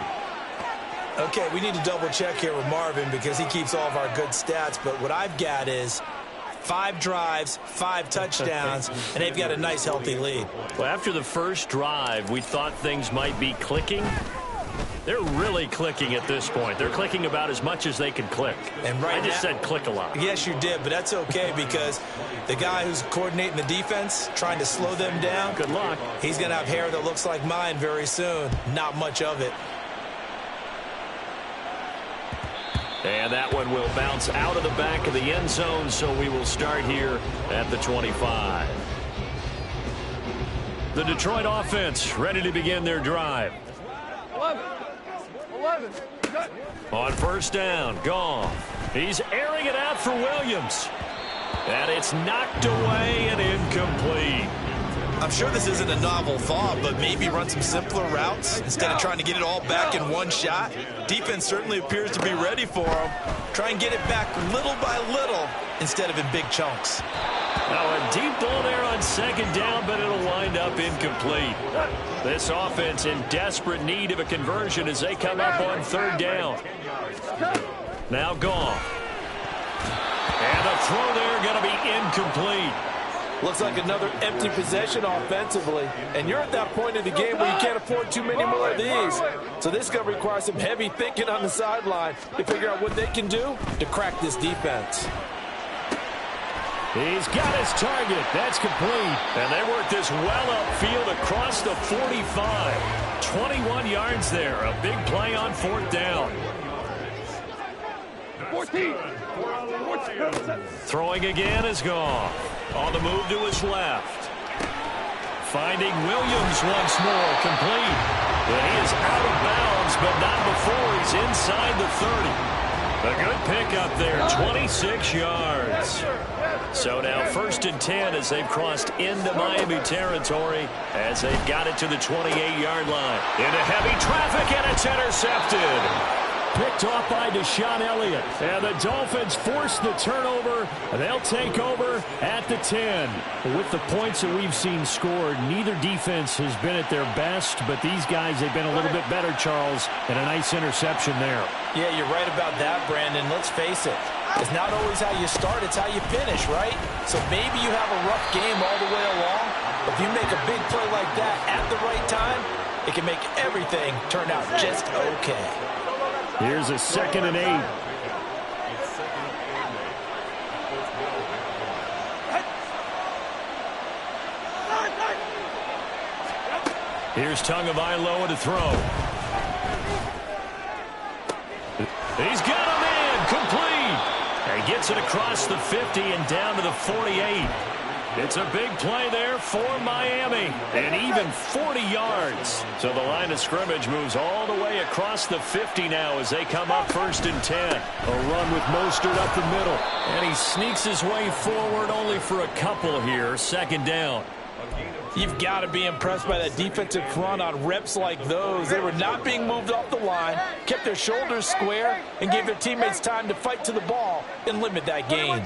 Okay, we need to double-check here with Marvin because he keeps all of our good stats. But what I've got is 5 drives, 5 touchdowns, and they've got a nice, healthy lead. Well, after the first drive, we thought things might be clicking. They're really clicking at this point. They're clicking about as much as they can click. And right I just said click a lot. Yes, you did, but that's okay because the guy who's coordinating the defense, trying to slow them down, good luck. He's going to have hair that looks like mine very soon. Not much of it. And that one will bounce out of the back of the end zone, so we will start here at the 25. The Detroit offense ready to begin their drive. 11. On 1st down, Goff. He's airing it out for Williams. And it's knocked away and incomplete. I'm sure this isn't a novel thought, but maybe run some simpler routes instead of trying to get it all back in one shot. Defense certainly appears to be ready for him. Try and get it back little by little instead of in big chunks. Now a deep ball there on 2nd down, but it'll wind up incomplete. This offense in desperate need of a conversion as they come up on 3rd down. Now Goff. And the throw there going to be incomplete. Looks like another empty possession offensively. And you're at that point in the game where you can't afford too many more of these. So this is going to require some heavy thinking on the sideline to figure out what they can do to crack this defense. He's got his target. That's complete. And they work this well upfield across the 45. 21 yards there. A big play on 4th down. 14. Throwing again is Goff. On the move to his left. Finding Williams once more. Complete. And he is out of bounds, but not before he's inside the 30. A good pickup there, 26 yards. So now 1st and 10 as they've crossed into Miami territory as they've got it to the 28-yard line. Into heavy traffic, and it's intercepted. Picked off by Deshaun Elliott. And the Dolphins force the turnover. They'll take over at the 10. With the points that we've seen scored, neither defense has been at their best, but these guys, they've been a little bit better, Charles, and a nice interception there. Yeah, you're right about that, Brandon. Let's face it. It's not always how you start, it's how you finish, right? So maybe you have a rough game all the way along, but if you make a big play like that at the right time, it can make everything turn out just okay. Here's a 2nd and 8. Here's Tagovailoa to throw. He's got a man complete. He gets it across the 50 and down to the 48. It's a big play there for Miami, and even 40 yards. So the line of scrimmage moves all the way across the 50 now as they come up 1st and 10. A run with Mostert up the middle, and he sneaks his way forward only for a couple here. 2nd down. You've got to be impressed by that defensive front on reps like those. They were not being moved off the line, kept their shoulders square, and gave their teammates time to fight to the ball and limit that gain.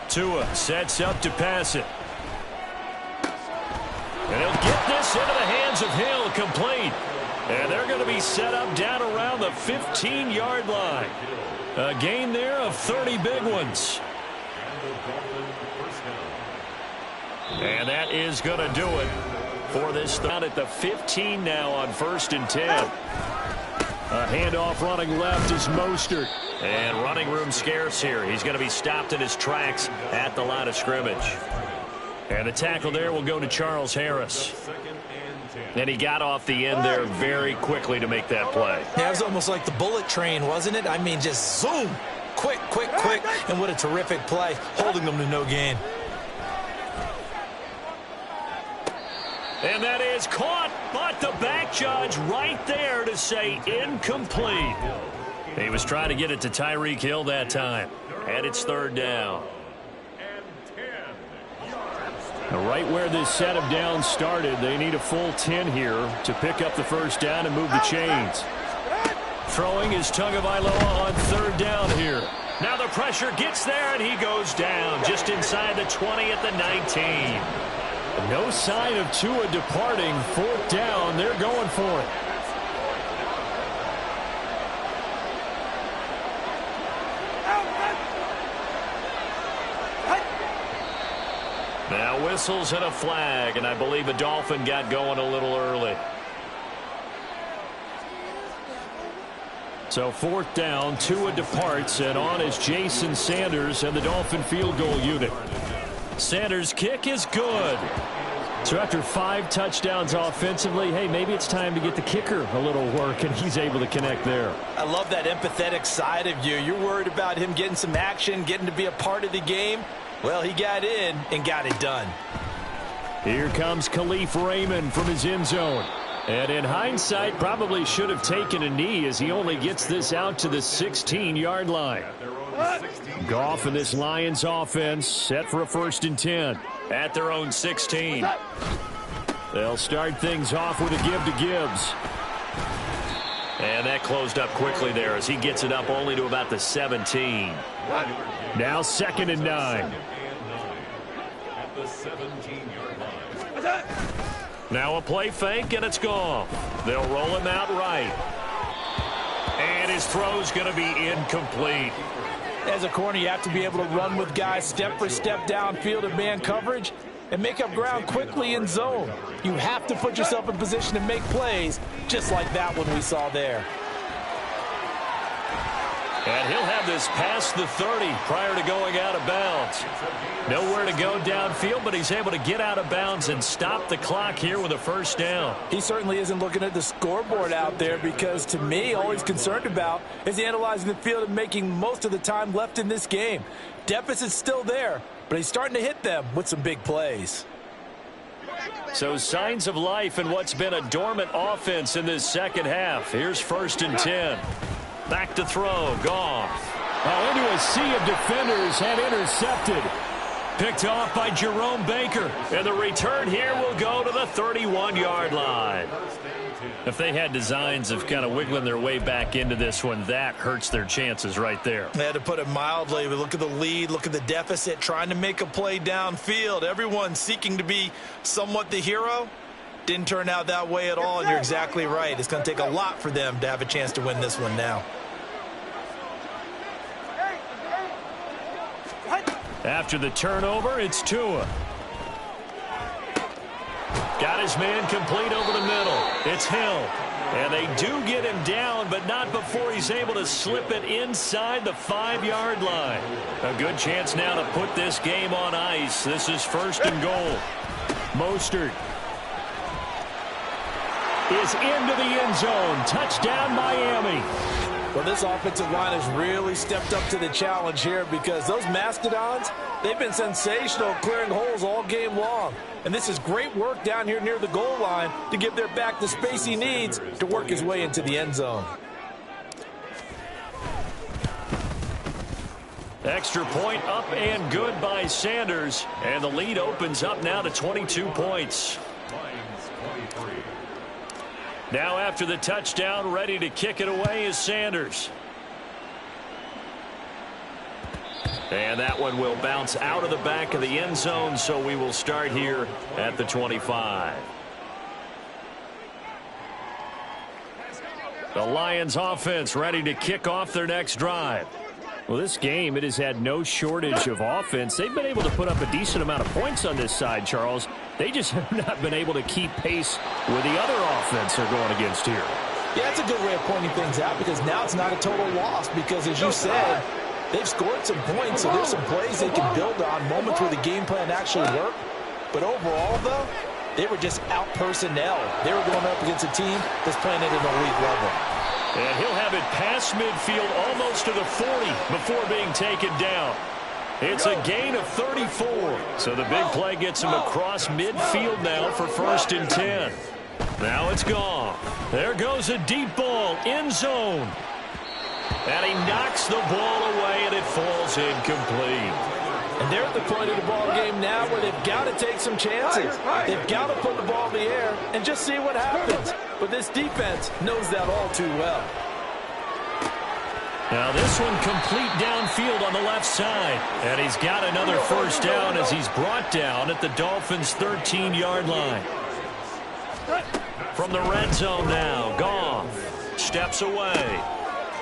Tua sets up to pass it. And he'll get this into the hands of Hill, complete. And they're going to be set up down around the 15-yard line. A gain there of 30 big ones. And that is going to do it for this. Out at the 15 now on 1st and 10. A handoff running left is Mostert. And running room scarce here. He's going to be stopped in his tracks at the line of scrimmage. And the tackle there will go to Charles Harris. And he got off the end there very quickly to make that play. Yeah, it was almost like the bullet train, wasn't it? I mean, just zoom. Quick, quick, quick. And what a terrific play, holding them to no gain. And that is caught, but the back judge right there to say incomplete. He was trying to get it to Tyreek Hill that time. And it's 3rd down. Right where this set of downs started, they need a full 10 here to pick up the 1st down and move the chains. Throwing is Tagovailoa on 3rd down here. Now the pressure gets there, and he goes down just inside the 20 at the 19. No sign of Tua departing. 4th down, they're going for it. Now whistles and a flag, and I believe a Dolphin got going a little early. So 4th down, Tua departs, and on is Jason Sanders and the Dolphin field goal unit. Sanders' kick is good. So after 5 touchdowns offensively, hey, maybe it's time to get the kicker a little work, and he's able to connect there. I love that empathetic side of you. You're worried about him getting some action, getting to be a part of the game. Well, he got in and got it done. Here comes Khalif Raymond from his end zone. And in hindsight, probably should have taken a knee as he only gets this out to the 16-yard line. Goff and this Lions offense set for a 1st and 10 at their own 16. They'll start things off with a give to Gibbs. And that closed up quickly there as he gets it up only to about the 17. Now 2nd and 9. Now a play fake, and it's gone. They'll roll him out right. And his throw's going to be incomplete. As a corner, you have to be able to run with guys step for step downfield in man coverage and make up ground quickly in zone. You have to put yourself in position to make plays, just like that one we saw there. And he'll have this past the 30 prior to going out of bounds. Nowhere to go downfield, but he's able to get out of bounds and stop the clock here with a 1st down. He certainly isn't looking at the scoreboard out there because, to me, all he's concerned about is analyzing the field and making most of the time left in this game. Deficit's still there, but he's starting to hit them with some big plays. So signs of life in what's been a dormant offense in this 2nd half. Here's 1st and 10. Back to throw. Goff. Into a sea of defenders and intercepted. Picked off by Jerome Baker. And the return here will go to the 31-yard line. If they had designs of kind of wiggling their way back into this one, that hurts their chances right there. They had to put it mildly. But look at the lead, look at the deficit, trying to make a play downfield. Everyone seeking to be somewhat the hero. Didn't turn out that way at all, and you're exactly right. It's going to take a lot for them to have a chance to win this one now. After the turnover, it's Tua. Got his man complete over the middle. It's Hill. And they do get him down, but not before he's able to slip it inside the 5-yard line. A good chance now to put this game on ice. This is 1st and goal. Mostert is into the end zone. Touchdown, Miami. Well, this offensive line has really stepped up to the challenge here because those Mastodons, they've been sensational clearing holes all game long. And this is great work down here near the goal line to give their back the space he needs to work his way into the end zone. Extra point up and good by Sanders. And the lead opens up now to 22 points. Now after the touchdown, ready to kick it away is Sanders. And that one will bounce out of the back of the end zone, so we will start here at the 25. The Lions offense ready to kick off their next drive. Well, this game, it has had no shortage of offense. They've been able to put up a decent amount of points on this side, Charles. They just have not been able to keep pace with the other offense they're going against here. Yeah, that's a good way of pointing things out because now it's not a total loss because, as you said, they've scored some points, so there's some plays they can build on, moments where the game plan actually worked. But overall, though, they were just out-personnel. They were going up against a team that's playing at an elite level. And he'll have it past midfield almost to the 40 before being taken down. It's a gain of 34. So the big play gets him across midfield now for 1st and 10. Now it's gone. There goes a deep ball, end zone. And he knocks the ball away, and it falls incomplete. And they're at the point of the ball game now where they've got to take some chances. They've got to put the ball in the air and just see what happens. But this defense knows that all too well. Now this one complete downfield on the left side. And he's got another 1st down as he's brought down at the Dolphins' 13-yard line. From the red zone now, Goff steps away.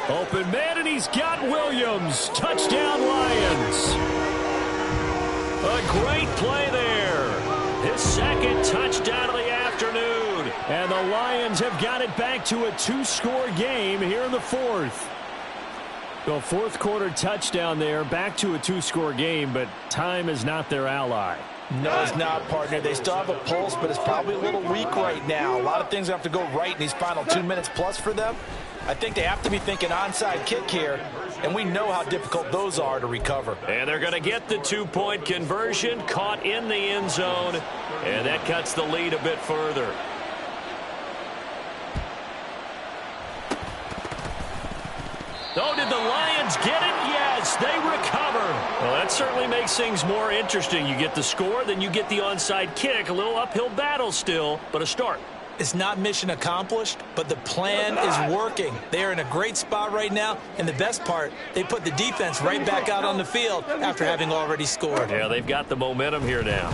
Open man, and he's got Williams. Touchdown, Lions. A great play there. His 2nd touchdown of the afternoon. And the Lions have got it back to a 2-score game here in the 4th. The 4th quarter touchdown there, back to a 2-score game, but time is not their ally. No, it's not, partner. They still have a pulse, but it's probably a little weak right now. A lot of things have to go right in these final 2 minutes plus for them. I think they have to be thinking onside kick here, and we know how difficult those are to recover. And they're going to get the 2-point conversion, caught in the end zone, and that cuts the lead a bit further. Oh, did the Lions get it? Yes, they recover. Well, that certainly makes things more interesting. You get the score, then you get the onside kick. A little uphill battle still, but a start. It's not mission accomplished, but the plan is working. They are in a great spot right now, and the best part, they put the defense right back out on the field after having already scored. Yeah, they've got the momentum here now.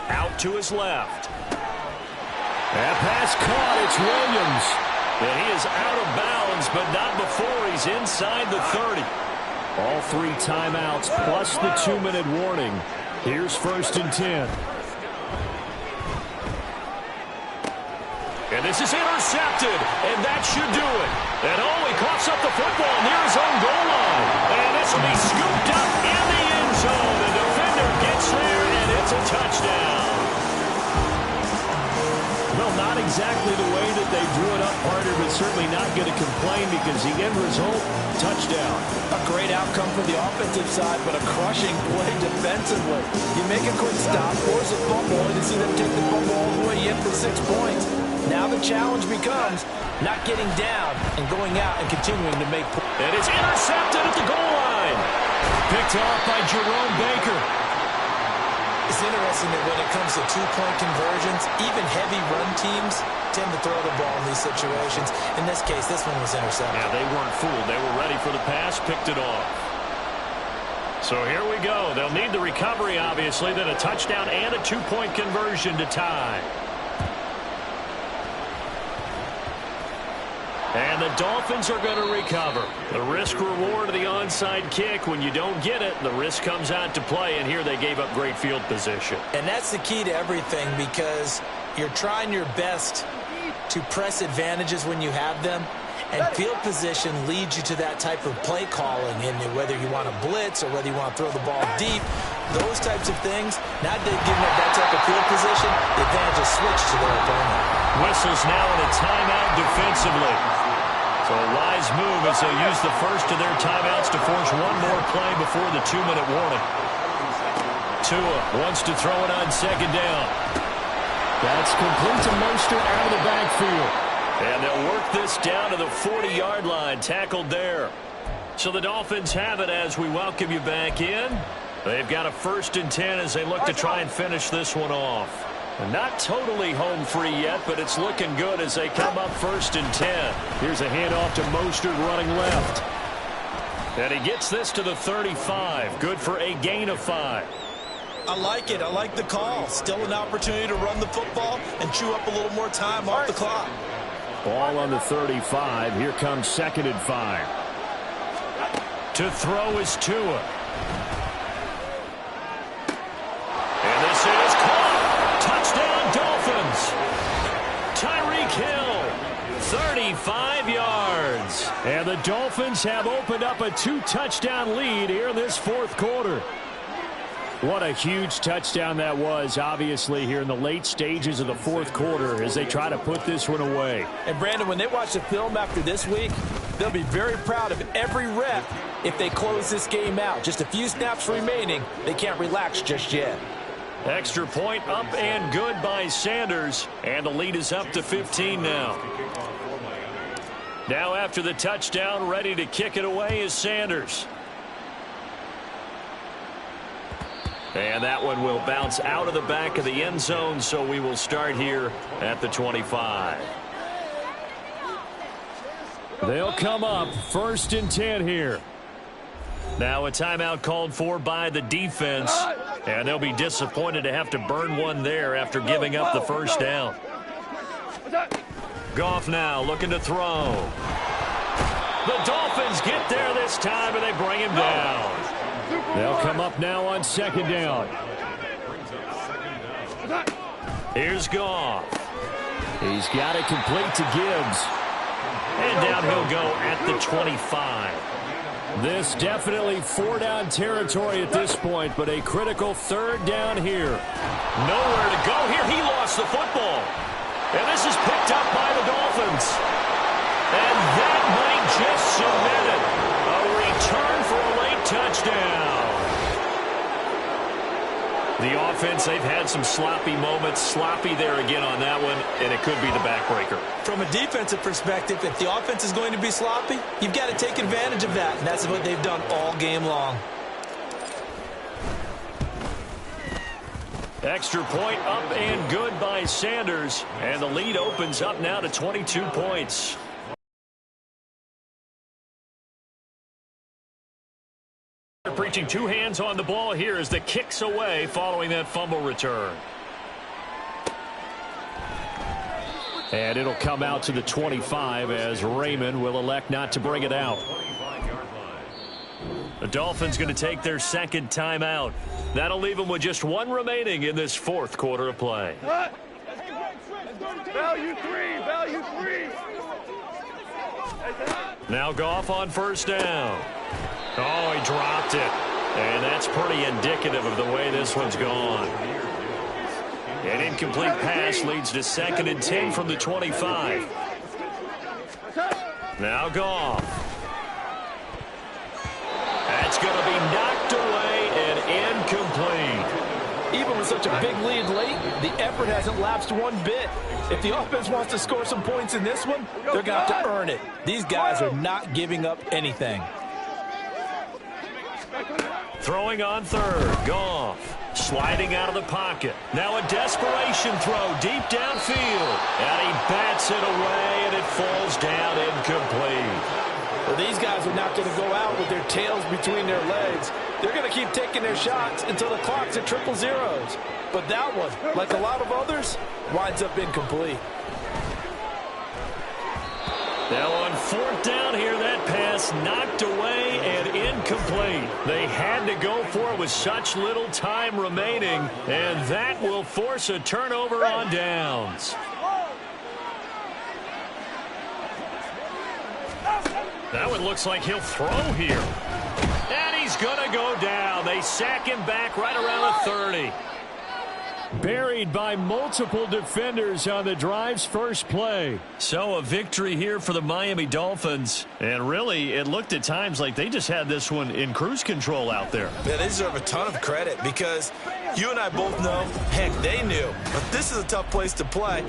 Out to his left. That pass caught. It's Williams. And he is out of bounds, but not before he's inside the 30. All 3 timeouts plus the 2-minute warning. Here's 1st and 10. And this is intercepted, and that should do it. And he coughs up the football near his own goal line. And this will be scooped up in the end zone. The defender gets there, and it's a touchdown. Well, not exactly the way that they drew it up, partner, but certainly not going to complain because the end result, touchdown. A great outcome for the offensive side, but a crushing play defensively. You make a quick stop, force a fumble, and you see them take the fumble all the way in for 6 points. Now the challenge becomes not getting down and going out and continuing to make points. And it's intercepted at the goal line. Picked off by Jerome Baker. It's interesting that when it comes to two-point conversions, even heavy run teams tend to throw the ball in these situations. In this case, this one was intercepted. Yeah, they weren't fooled. They were ready for the pass, picked it off. So here we go. They'll need the recovery, obviously, then a touchdown and a two-point conversion to tie. And the Dolphins are going to recover. The risk-reward of the onside kick. When you don't get it, the risk comes out to play, and here they gave up great field position. And that's the key to everything, because you're trying your best to press advantages when you have them, and field position leads you to that type of play calling, and whether you want to blitz or whether you want to throw the ball deep, those types of things, not giving up that type of field position, the advantage is switched to their opponent. Whistles now in a timeout defensively. So a wise move as they use the first of their timeouts to force one more play before the 2-minute warning. Tua wants to throw it on second down. That's complete to Mostert out of the backfield. And they'll work this down to the 40-yard line, tackled there. So the Dolphins have it as we welcome you back in. They've got a 1st and 10 as they look to try and finish this one off. Not totally home free yet, but it's looking good as they come up 1st and 10. Here's a handoff to Mostert running left. And he gets this to the 35. Good for a gain of 5. I like it. I like the call. Still an opportunity to run the football and chew up a little more time off the clock. Ball on the 35. Here comes 2nd and 5. To throw is Tua. And this is caught. Touchdown, Dolphins. Tyreek Hill, 35 yards. And the Dolphins have opened up a 2-touchdown lead here in this 4th quarter. What a huge touchdown that was, obviously, here in the late stages of the 4th quarter as they try to put this one away. And, Brandon, when they watch the film after this week, they'll be very proud of every rep if they close this game out. Just a few snaps remaining. They can't relax just yet. Extra point up and good by Sanders. And the lead is up to 15 now. Now after the touchdown, ready to kick it away is Sanders. And that one will bounce out of the back of the end zone, so we will start here at the 25. They'll come up 1st and 10 here. Now a timeout called for by the defense, and they'll be disappointed to have to burn one there after giving up the 1st down. Goff now looking to throw. The Dolphins get there this time, and they bring him down. They'll come up now on 2nd down. Here's Goff. He's got it complete to Gibbs. And down he'll go at the 25. This definitely 4-down territory at this point, but a critical 3rd down here. Nowhere to go here. He lost the football. And this is picked up by the Dolphins. And that might just cement it. A return for a late touchdown. The offense, they've had some sloppy moments. Sloppy there again on that one, and it could be the backbreaker. From a defensive perspective, if the offense is going to be sloppy, you've got to take advantage of that, and that's what they've done all game long. Extra point up and good by Sanders, and the lead opens up now to 22 points. Preaching 2 hands on the ball here as the kicks away following that fumble return. And it'll come out to the 25 as Raymond will elect not to bring it out. The Dolphins going to take their 2nd timeout. That'll leave them with just 1 remaining in this 4th quarter of play. Value 3, value 3. Now Goff on 1st down. Oh, he dropped it. And that's pretty indicative of the way this one's gone. An incomplete pass leads to 2nd and 10 from the 25. Now Goff. That's going to be knocked away and incomplete. Even with such a big lead late, the effort hasn't lapsed one bit. If the offense wants to score some points in this one, they're going to have to earn it. These guys are not giving up anything. Throwing on 3rd, Goff. sliding out of the pocket. Now a desperation throw deep downfield. And he bats it away, and it falls down incomplete. Well, these guys are not going to go out with their tails between their legs. They're going to keep taking their shots until the clock's at triple zeros. But that one, like a lot of others, winds up incomplete. Now on fourth down here, that pass knocked away and incomplete. They had to go for it with such little time remaining, and that will force a turnover on downs. That one looks like he'll throw here. And he's going to go down. They sack him back right around the 30. Buried by multiple defenders on the drive's first play. So a victory here for the Miami Dolphins. And really, it looked at times like they just had this one in cruise control out there. Yeah, they deserve a ton of credit because you and I both know, heck, they knew. But this is a tough place to play.